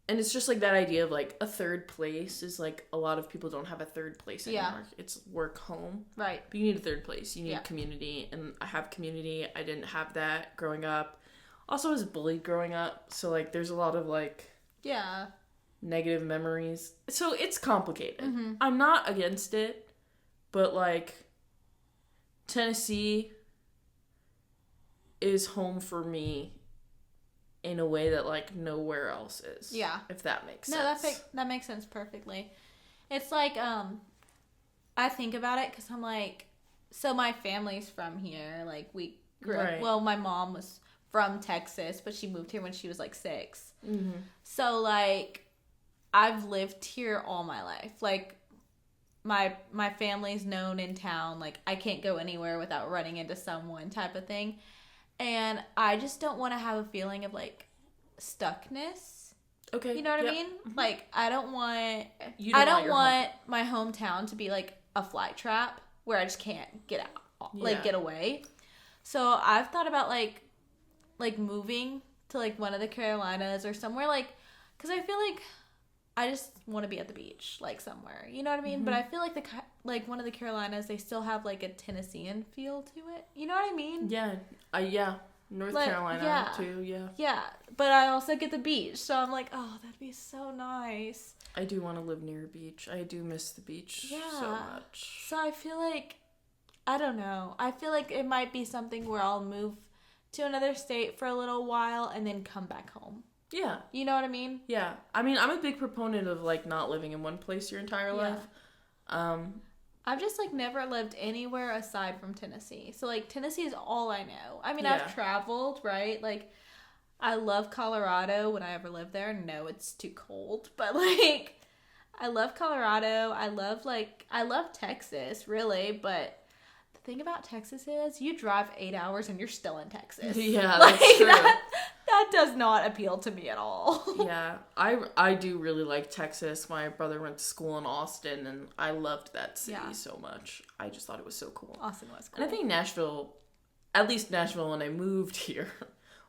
it's just, like, that idea of, like, a third place is, like, a lot of people don't have a third place in New York. It's work, home. Right. But you need a third place. You need community, and I have community. I didn't have that growing up. Also, I was bullied growing up, so, like, there's a lot of, like... Yeah. Negative memories. So, it's complicated. I'm not against it, but, like... Tennessee is home for me in a way that, like, nowhere else is. Yeah. If that makes sense. No, that makes sense perfectly. It's like, I think about it because I'm like, so my family's from here. Like, we grew up, well, my mom was from Texas, but she moved here when she was, like, 6. So, like, I've lived here all my life. Like, my family's known in town. Like, I can't go anywhere without running into someone type of thing. And I just don't want to have a feeling of, like, stuckness. Okay. You know what I mean? Like, I don't want my hometown to be, like, a fly trap where I just can't get out, like, get away. So I've thought about, like moving to, like, one of the Carolinas or somewhere, like, because I feel like I just want to be at the beach, like, somewhere. You know what I mean? But I feel like one of the Carolinas, they still have, like, a Tennessean feel to it. You know what I mean? Yeah. North Carolina, too, yeah. Yeah. But I also get the beach, so I'm like, oh, that'd be so nice. I do want to live near a beach. I do miss the beach so much. So I feel like, I don't know. I feel like it might be something where I'll move to another state for a little while and then come back home. Yeah. You know what I mean? Yeah. I mean, I'm a big proponent of, like, not living in one place your entire life. I've just, like, never lived anywhere aside from Tennessee. So, like, Tennessee is all I know. I mean, I've traveled, right? Like, I love Colorado when I ever lived there. No, it's too cold. But, like, I love Colorado. I love Texas, really. But the thing about Texas is you drive 8 hours and you're still in Texas. Yeah, like, that's true. That does not appeal to me at all. Yeah, I do really like Texas. My brother went to school in Austin, and I loved that city so much. I just thought it was so cool. Austin was cool. And I think Nashville, at least Nashville when I moved here,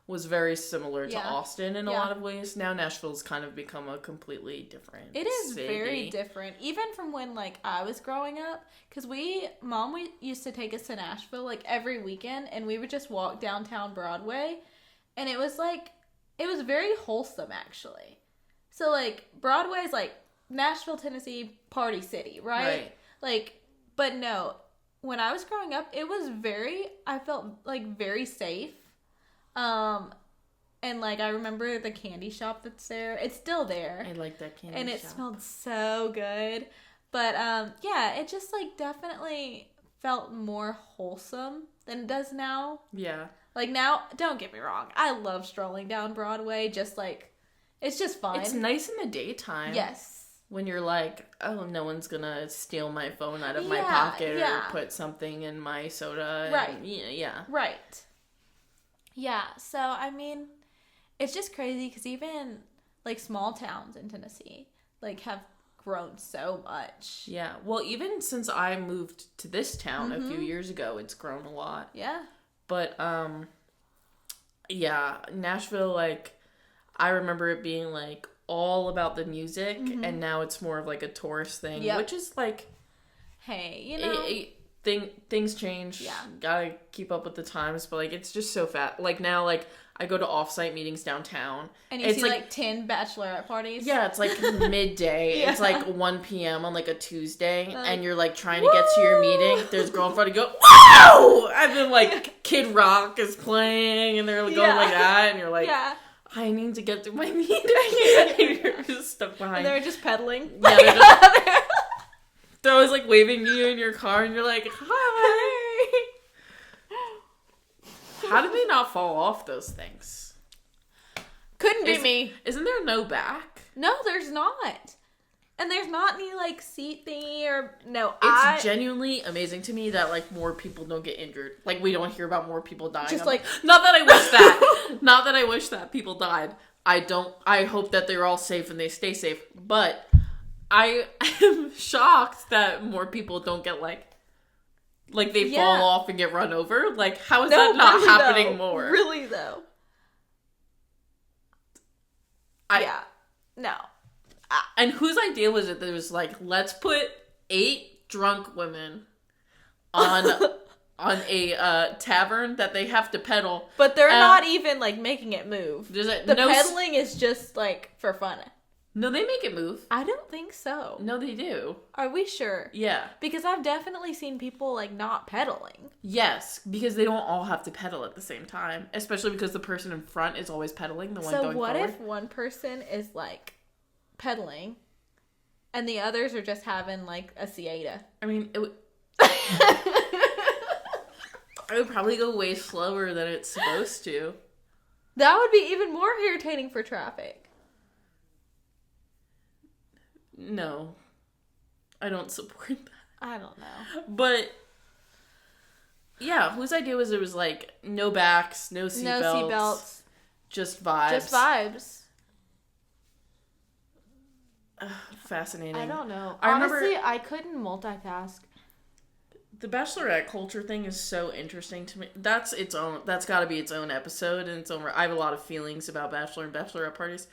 was very similar to Austin in a Yeah. lot of ways. Now Nashville's kind of become a completely different It is city. very different, even from when, like, I was growing up. Because Mom used to take us to Nashville, like, every weekend, and we would just walk downtown Broadway. And it was, like, it was very wholesome, actually. So, like, Broadway's, like, Nashville, Tennessee, party city, right? Like, but no, when I was growing up, it was I felt, like, very safe. And, like, I remember the candy shop that's there. It's still there. I like that candy and shop. it smelled so good. But, yeah, it just, like, definitely felt more wholesome than it does now. Yeah. Like, now, don't get me wrong, I love strolling down Broadway, just, like, it's just fun. It's nice in the daytime. Yes. When you're like, oh, no one's gonna steal my phone out of my pocket or put something in my soda. Right. Yeah. Right. Yeah, so, I mean, it's just crazy because even, like, small towns in Tennessee, like, have grown so much. Yeah. Well, even since I moved to this town a few years ago, it's grown a lot. Yeah. But, yeah, Nashville, like, I remember it being, like, all about the music, and now it's more of, like, a tourist thing, which is, like... Hey, you know... Things change. Yeah. Gotta keep up with the times, but, like, it's just so fast. Like, now, like, I go to off-site meetings downtown. And you see, like, 10 bachelorette parties? Yeah, it's, like, midday. Yeah. It's, like, 1 p.m. on, like, a Tuesday, and you're, like, trying to get to your meeting. There's a girl in front of you go, whoa! And then, like, Kid Rock is playing, and they're going like that, and you're like... Yeah. I need to get to my meeting. And you're just stuck behind. And they're just pedaling. Yeah, they're always, like, waving you in your car, and you're like, hi. How do they not fall off those things? Couldn't be me. Isn't there no back? No, there's not. And there's not any, like, seat thingy or... No, It's genuinely amazing to me that, like, more people don't get injured. Like, we don't hear about more people dying. Just, like... Not that I wish that. Not that I wish that people died. I hope that they're all safe and they stay safe. But I am shocked that more people don't get, like they fall off and get run over. Like, how is that not really, happening though. more? Really, though. No. And whose idea was it that it was like, let's put 8 drunk women on a tavern that they have to pedal. But they're not even, like, making it move. The no pedaling is just, like, for fun. No, they make it move. I don't think so. No, they do. Are we sure? Yeah. Because I've definitely seen people, like, not pedaling. Yes, because they don't all have to pedal at the same time. Especially because the person in front is always pedaling, the one going forward. So what if one person is, like, pedaling and the others are just having, like, a siesta? I mean, it would... I would probably go way slower than it's supposed to. That would be even more irritating for traffic. No. I don't support that. I don't know. But, yeah, whose idea was it was, like, no backs, no seatbelts. Just vibes. Just vibes. Fascinating. I don't know. Honestly, Honestly, I couldn't multitask. The bachelorette culture thing is so interesting to me. That's got to be its own episode and its own. I have a lot of feelings about bachelor and bachelorette parties,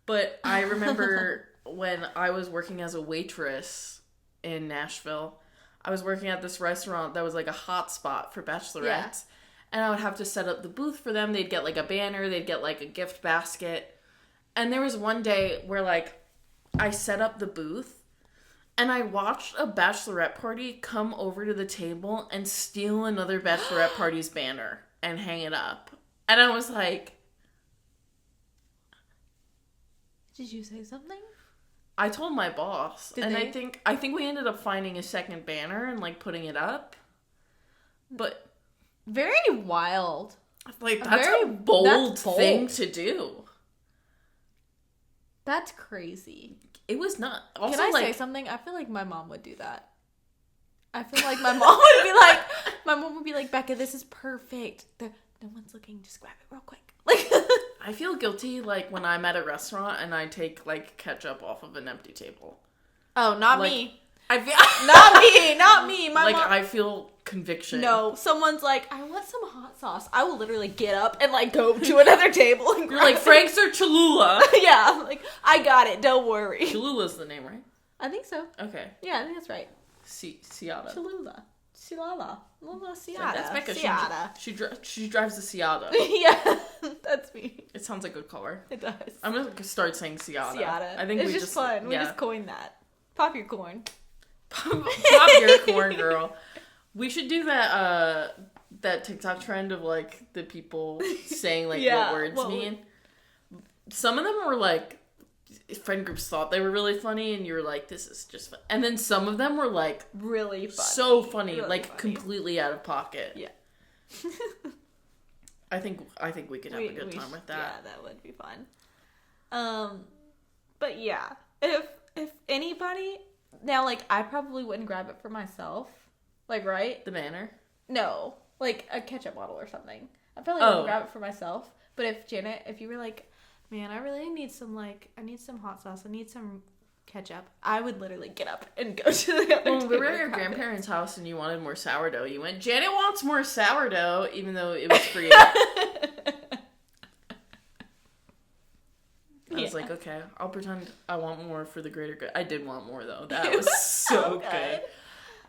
but I remember when I was working as a waitress in Nashville, I was working at this restaurant that was like a hot spot for bachelorettes, and I would have to set up the booth for them. They'd get like a banner, they'd get like a gift basket, and there was one day where like I set up the booth. And I watched a bachelorette party come over to the table and steal another bachelorette party's banner and hang it up. And I was like... Did you say something? I told my boss. Did and they? I think we ended up finding a second banner and, like, putting it up. But... Very wild. Like, that's a bold thing to do. That's crazy. It was not. Also, can I say something? I feel like my mom would do that. I feel like my mom would be like, Bekkah, this is perfect. No one's looking. Just grab it real quick. Like, I feel guilty, like, when I'm at a restaurant and I take, like, ketchup off of an empty table. Oh, not me. I feel Not me. My mom. I feel conviction. No, someone's like, I want some hot sauce. I will literally get up and like go to another table and You're like, Frank's or Cholula? Yeah, like, I got it. Don't worry. Cholula's the name, right? I think so. Okay. Yeah, I think that's right. Ciata. Cholula. Ciata. Like, that's Bekkah. She drives the Ciata. Yeah, that's me. It sounds like a good color. It does. I'm gonna start saying Ciata. I think it's just fun. We just coined that. Pop your corn. Pop your corn, girl. We should do that TikTok trend of like the people saying like what words mean. Some of them were like friend groups thought they were really funny, and you're like, this is just fun. And then some of them were like really funny. So funny, really like funny. completely out of pocket. Yeah. I think we could have a good time with that. Yeah, that would be fun. But yeah, if anybody now, like, I probably wouldn't grab it for myself, like, right? The banner? No, like a ketchup bottle or something. I probably wouldn't grab it for myself. But if you were like, man, I really need some, like, I need some hot sauce, I need some ketchup, I would literally get up and go to the other When we were at your grandparents' house and you wanted more sourdough, you went, Janet wants more sourdough, even though it was free. I was like, okay, I'll pretend I want more for the greater good. I did want more, though. That was so good.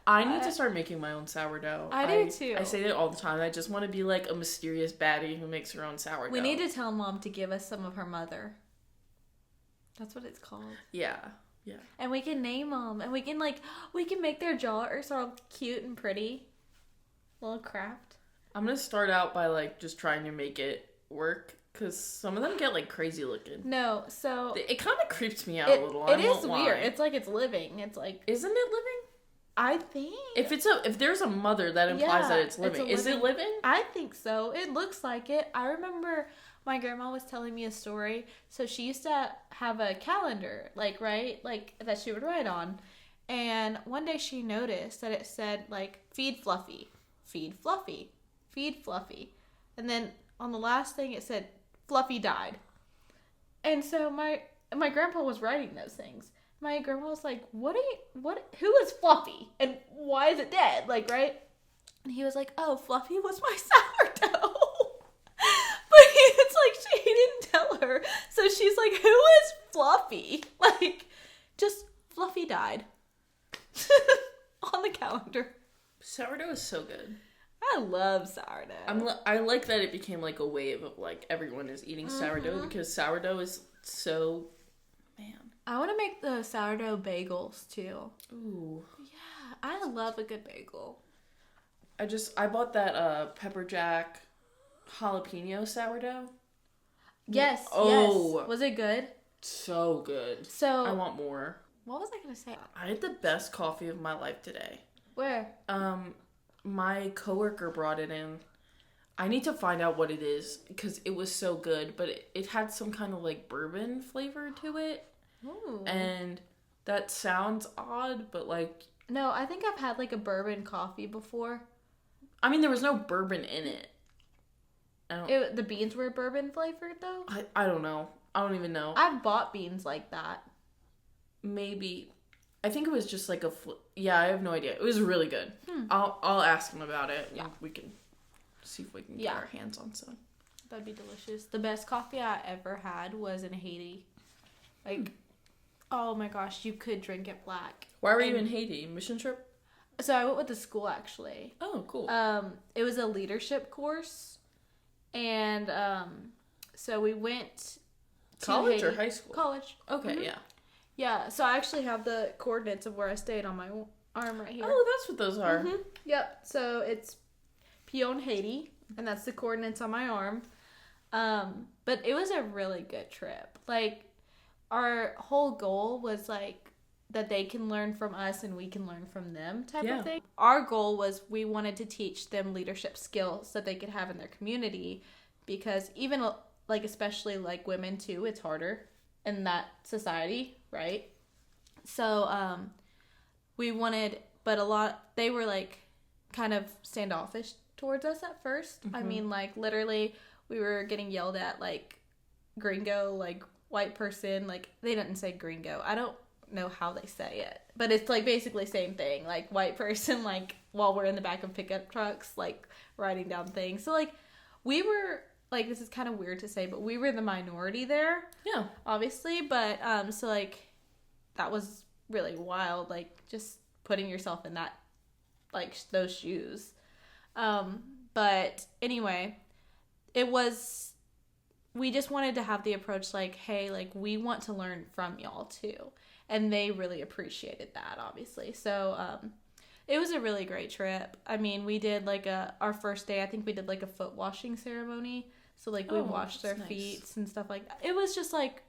I need to start making my own sourdough. I do, too. I say that all the time. I just want to be like a mysterious baddie who makes her own sourdough. We need to tell Mom to give us some of her mother. That's what it's called. Yeah. Yeah. And we can name them. And we can make their jars all cute and pretty. Little craft. I'm going to start out by, like, just trying to make it work. Because some of them get, like, crazy looking. No, so... It kind of creeps me out a little. It is weird. It's like it's living. It's like... Isn't it living? I think... If there's a mother, that implies that it's living. Is it living? I think so. It looks like it. I remember my grandma was telling me a story. So she used to have a calendar, like, right? Like, that she would write on. And one day she noticed that it said, like, feed Fluffy. Feed Fluffy. Feed Fluffy. And then on the last thing it said... Fluffy died. And so my grandpa was writing those things. My grandma was like, who is Fluffy? And why is it dead? Like, right? And he was like, oh, Fluffy was my sourdough. But it's like, she didn't tell her. So she's like, who is Fluffy? Like, just Fluffy died. On the calendar. Sourdough is so good. I love sourdough. I like that it became like a wave of like everyone is eating sourdough because sourdough is so, man. I want to make the sourdough bagels too. Ooh. Yeah, I love a good bagel. I bought that pepper jack jalapeno sourdough. Yes. Oh. Yes. Was it good? So good. So I want more. What was I gonna say? I had the best coffee of my life today. Where? My coworker brought it in. I need to find out what it is because it was so good, but it had some kind of like bourbon flavor to it. Ooh. And that sounds odd, but like... No, I think I've had like a bourbon coffee before. I mean, there was no bourbon in it. The beans were bourbon flavored though? I don't know. I don't even know. I've bought beans like that. Maybe... I think it was just like yeah, I have no idea. It was really good. I'll ask him about it. Yeah. We can see if we can get our hands on some. That'd be delicious. The best coffee I ever had was in Haiti. Like, oh my gosh, you could drink it black. Why were you in Haiti? Mission trip? So I went with the school actually. Oh, cool. It was a leadership course. And so we went to college Haiti. Or high school? College. Okay, yeah. Yeah, so I actually have the coordinates of where I stayed on my arm right here. Oh, that's what those are. Mm-hmm. Yep, so it's Pion, Haiti, and that's the coordinates on my arm. But it was a really good trip. Like, our whole goal was, like, that they can learn from us and we can learn from them type of thing. Our goal was we wanted to teach them leadership skills that they could have in their community because even, like, especially, like, women, too, it's harder in that society, right? So we wanted, but they were like kind of standoffish towards us at first. I mean, like, literally we were getting yelled at like gringo, like white person. Like, they didn't say gringo. I don't know how they say it, but it's like basically same thing. Like white person, like while we're in the back of pickup trucks, like writing down things. So like we were like, this is kind of weird to say, but we were the minority there. Yeah, obviously, but so like that was really wild. Like just putting yourself in that, like those shoes. But anyway, we just wanted to have the approach like, hey, like we want to learn from y'all too. And they really appreciated that, obviously. So, it was a really great trip. I mean, we did like our first day, I think we did like a foot washing ceremony. So like we washed their feet and stuff like that. It was just like,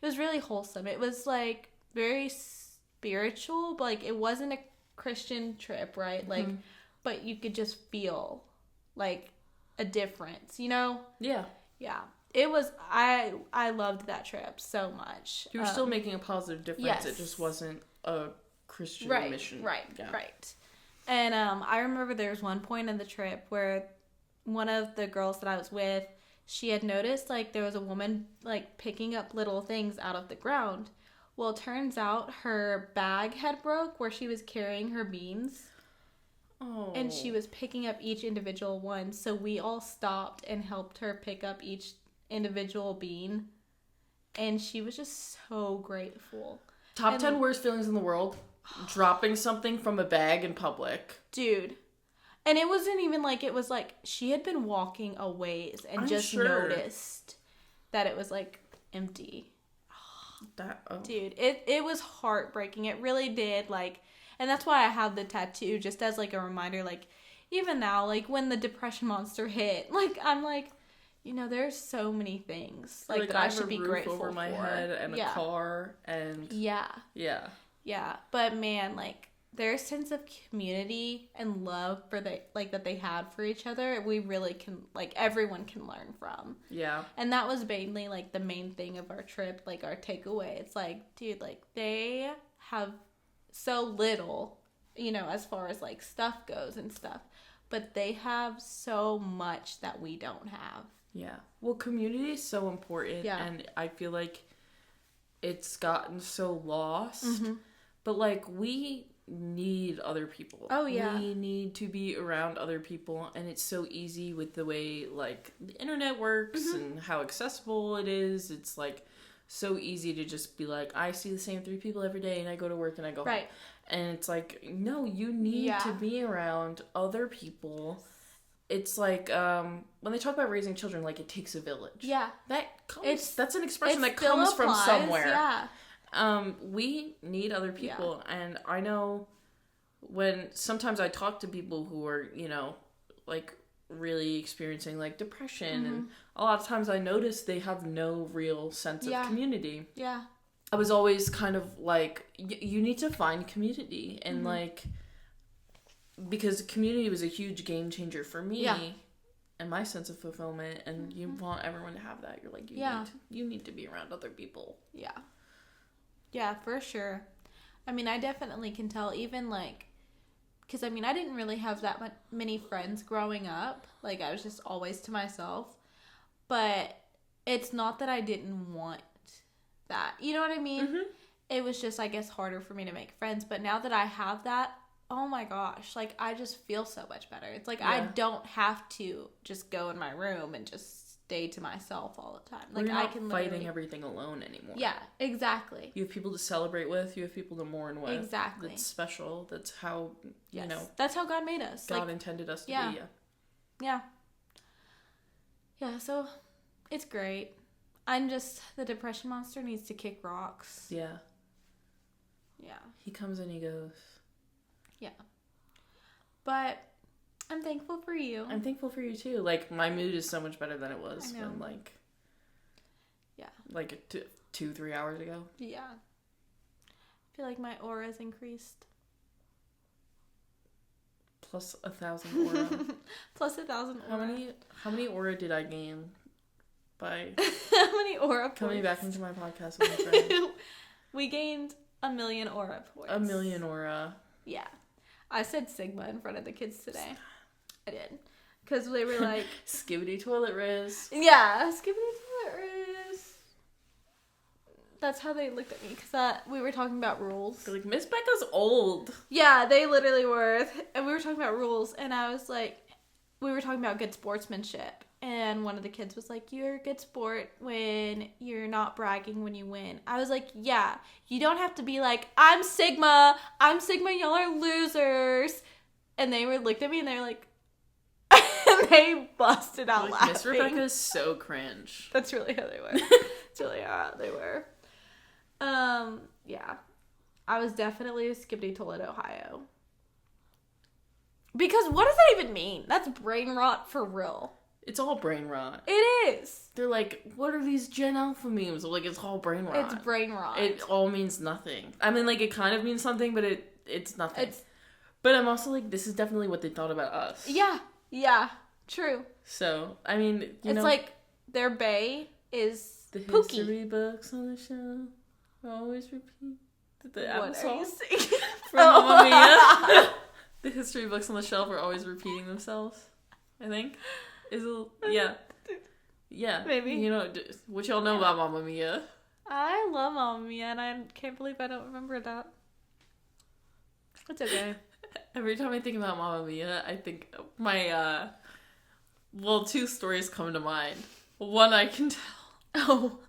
it was really wholesome. It was like very spiritual, but like it wasn't a Christian trip, right? Like, but you could just feel like a difference, you know? Yeah. Yeah. It was, I loved that trip so much. You were still making a positive difference. Yes. It just wasn't a Christian mission. Right. And I remember there was one point in the trip where one of the girls that I was with, she had noticed like there was a woman like picking up little things out of the ground. Well, it turns out her bag had broke where she was carrying her beans. Oh. And she was picking up each individual one. So we all stopped and helped her pick up each individual bean. And she was just so grateful. Top 10 worst feelings in the world. Dropping something from a bag in public. Dude. And it wasn't even like, it was like she had been walking a ways and noticed that it was like empty. Dude, it was heartbreaking. It really did. Like, and that's why I have the tattoo, just as like a reminder. Like, even now, like when the depression monster hit, like I'm like, you know, there's so many things like that I should be grateful for. I have a roof over my head and a car and yeah. But man, like their sense of community and love for that they had for each other, we really can, like, everyone can learn from. Yeah. And that was mainly like the main thing of our trip, like our takeaway. It's like, dude, like they have so little, you know, as far as like stuff goes and stuff, but they have so much that we don't have. Yeah. Well, community is so important. Yeah. And I feel like it's gotten so lost. Mm-hmm. But like we need other people. Oh yeah. We need to be around other people, and it's so easy with the way like the internet works and how accessible it is. It's like so easy to just be like, I see the same 3 people every day and I go to work and I go home. And it's like, no, you need to be around other people. It's like when they talk about raising children, like it takes a village. Yeah. That's an expression that comes from somewhere. Yeah. We need other people, and I know when sometimes I talk to people who are, you know, like really experiencing like depression, and a lot of times I notice they have no real sense of community. Yeah. I was always kind of like, you need to find community, and like, because community was a huge game changer for me and my sense of fulfillment, and you want everyone to have that. You're like, you need to be around other people. Yeah. Yeah, for sure. I mean, I definitely can tell, even like, because I mean, I didn't really have that many friends growing up. Like, I was just always to myself. But it's not that I didn't want that. You know what I mean? Mm-hmm. It was just, I guess, harder for me to make friends. But now that I have that, oh my gosh, like, I just feel so much better. It's like, I don't have to just go in my room and just stay to myself all the time. Like, I can fighting everything alone anymore. Yeah, exactly. You have people to celebrate with. You have people to mourn with. Exactly. That's special. That's how, you know. That's how God made us. God intended us to be. Yeah. Yeah, so it's great. The depression monster needs to kick rocks. Yeah. Yeah. He comes and he goes. Yeah. But I'm thankful for you. I'm thankful for you too. Like, my mood is so much better than it was when, like, like 2-3 hours ago. Yeah. I feel like my aura's increased. Plus 1,000 aura. Plus 1,000 aura. How many aura did I gain by how many aura points? Coming back into my podcast with my friend? We gained 1,000,000 aura points. 1,000,000 aura. Yeah. I said Sigma in front of the kids today. I did. Because they were like... Skibbity toilet riz. Yeah. Skibbity toilet riz. That's how they looked at me, because we were talking about rules. They're like, Miss Bekkah's old. Yeah, they literally were. And we were talking about rules, and I was like, we were talking about good sportsmanship. And one of the kids was like, you're a good sport when you're not bragging when you win. I was like, yeah, you don't have to be like, I'm Sigma, y'all are losers. And they looked at me, and they were like, and they busted out laughing. Miss Rebecca is so cringe. That's really how they were. That's really how they were. Yeah. I was definitely a skippity toilet Ohio. Because what does that even mean? That's brain rot for real. It's all brain rot. It is. They're like, what are these Gen Alpha memes? Like, it's all brain rot. It's brain rot. It all means nothing. I mean, like, it kind of means something, but it's nothing. But I'm also like, this is definitely what they thought about us. Yeah. True. So, I mean, you know. It's like their bae is the Pookie. History books on the shelf always repeat. The What are you saying? From Mamma Mia. The history books on the shelf are always repeating themselves, I think. Yeah. Maybe. You know, what y'all know about Mamma Mia? I love Mamma Mia, and I can't believe I don't remember that. It's okay. Every time I think about Mamma Mia, I think my, two stories come to mind. One I can tell.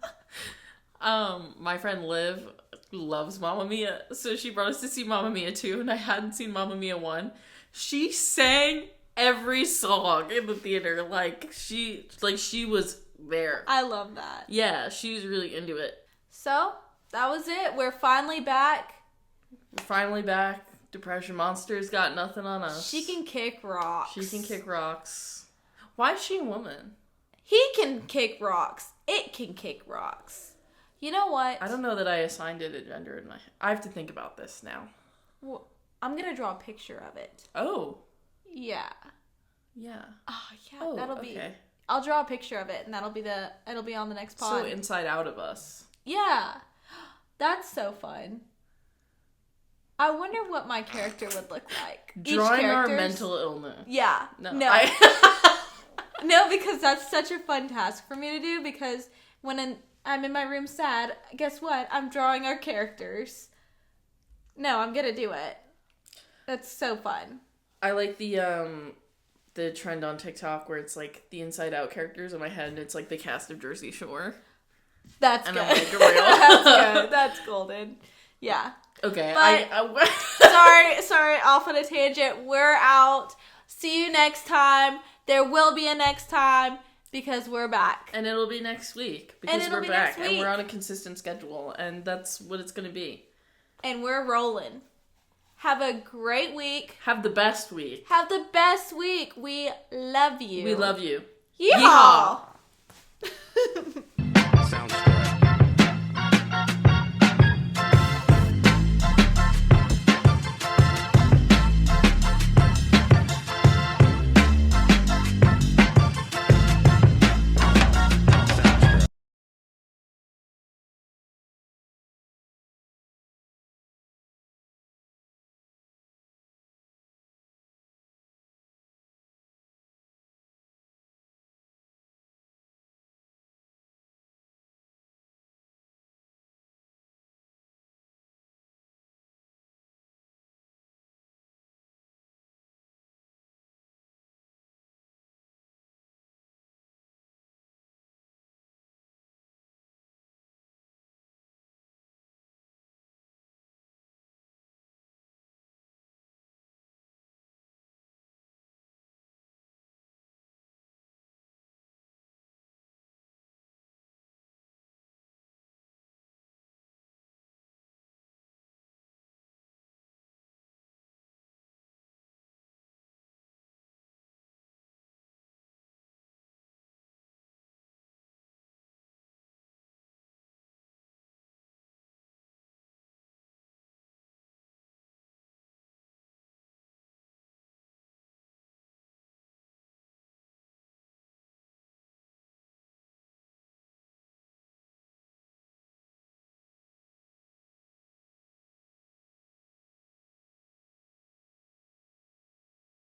My friend Liv loves Mamma Mia, so she brought us to see Mamma Mia 2, and I hadn't seen Mamma Mia 1. She sang every song in the theater, she was there. I love that. Yeah, she was really into it. So, that was it. We're finally back. Depression Monster's got nothing on us. She can kick rocks. Why is she a woman? He can kick rocks. It can kick rocks. You know what? I don't know that I assigned it a gender in my head. I have to think about this now. Well, I'm going to draw a picture of it. Oh. Yeah. Yeah. Oh, yeah. That'll be... Okay. I'll draw a picture of it, and it'll be on the next pod. So inside out of us. Yeah. That's so fun. I wonder what my character would look like. Drawing our mental illness. Yeah. No. No, because that's such a fun task for me to do, because when I'm in my room sad, guess what? I'm drawing our characters. No, I'm gonna do it. That's so fun. I like the trend on TikTok where it's like the inside out characters in my head, and it's like the cast of Jersey Shore. That's and good. I'm like, real. That's good. That's golden. Yeah. Okay. But sorry, off on a tangent. We're out. See you next time. There will be a next time because we're back. And it'll be next week because we're back and we're on a consistent schedule, and that's what it's going to be. And we're rolling. Have a great week. Have the best week. We love you. We love you. Yeehaw! Sounds good.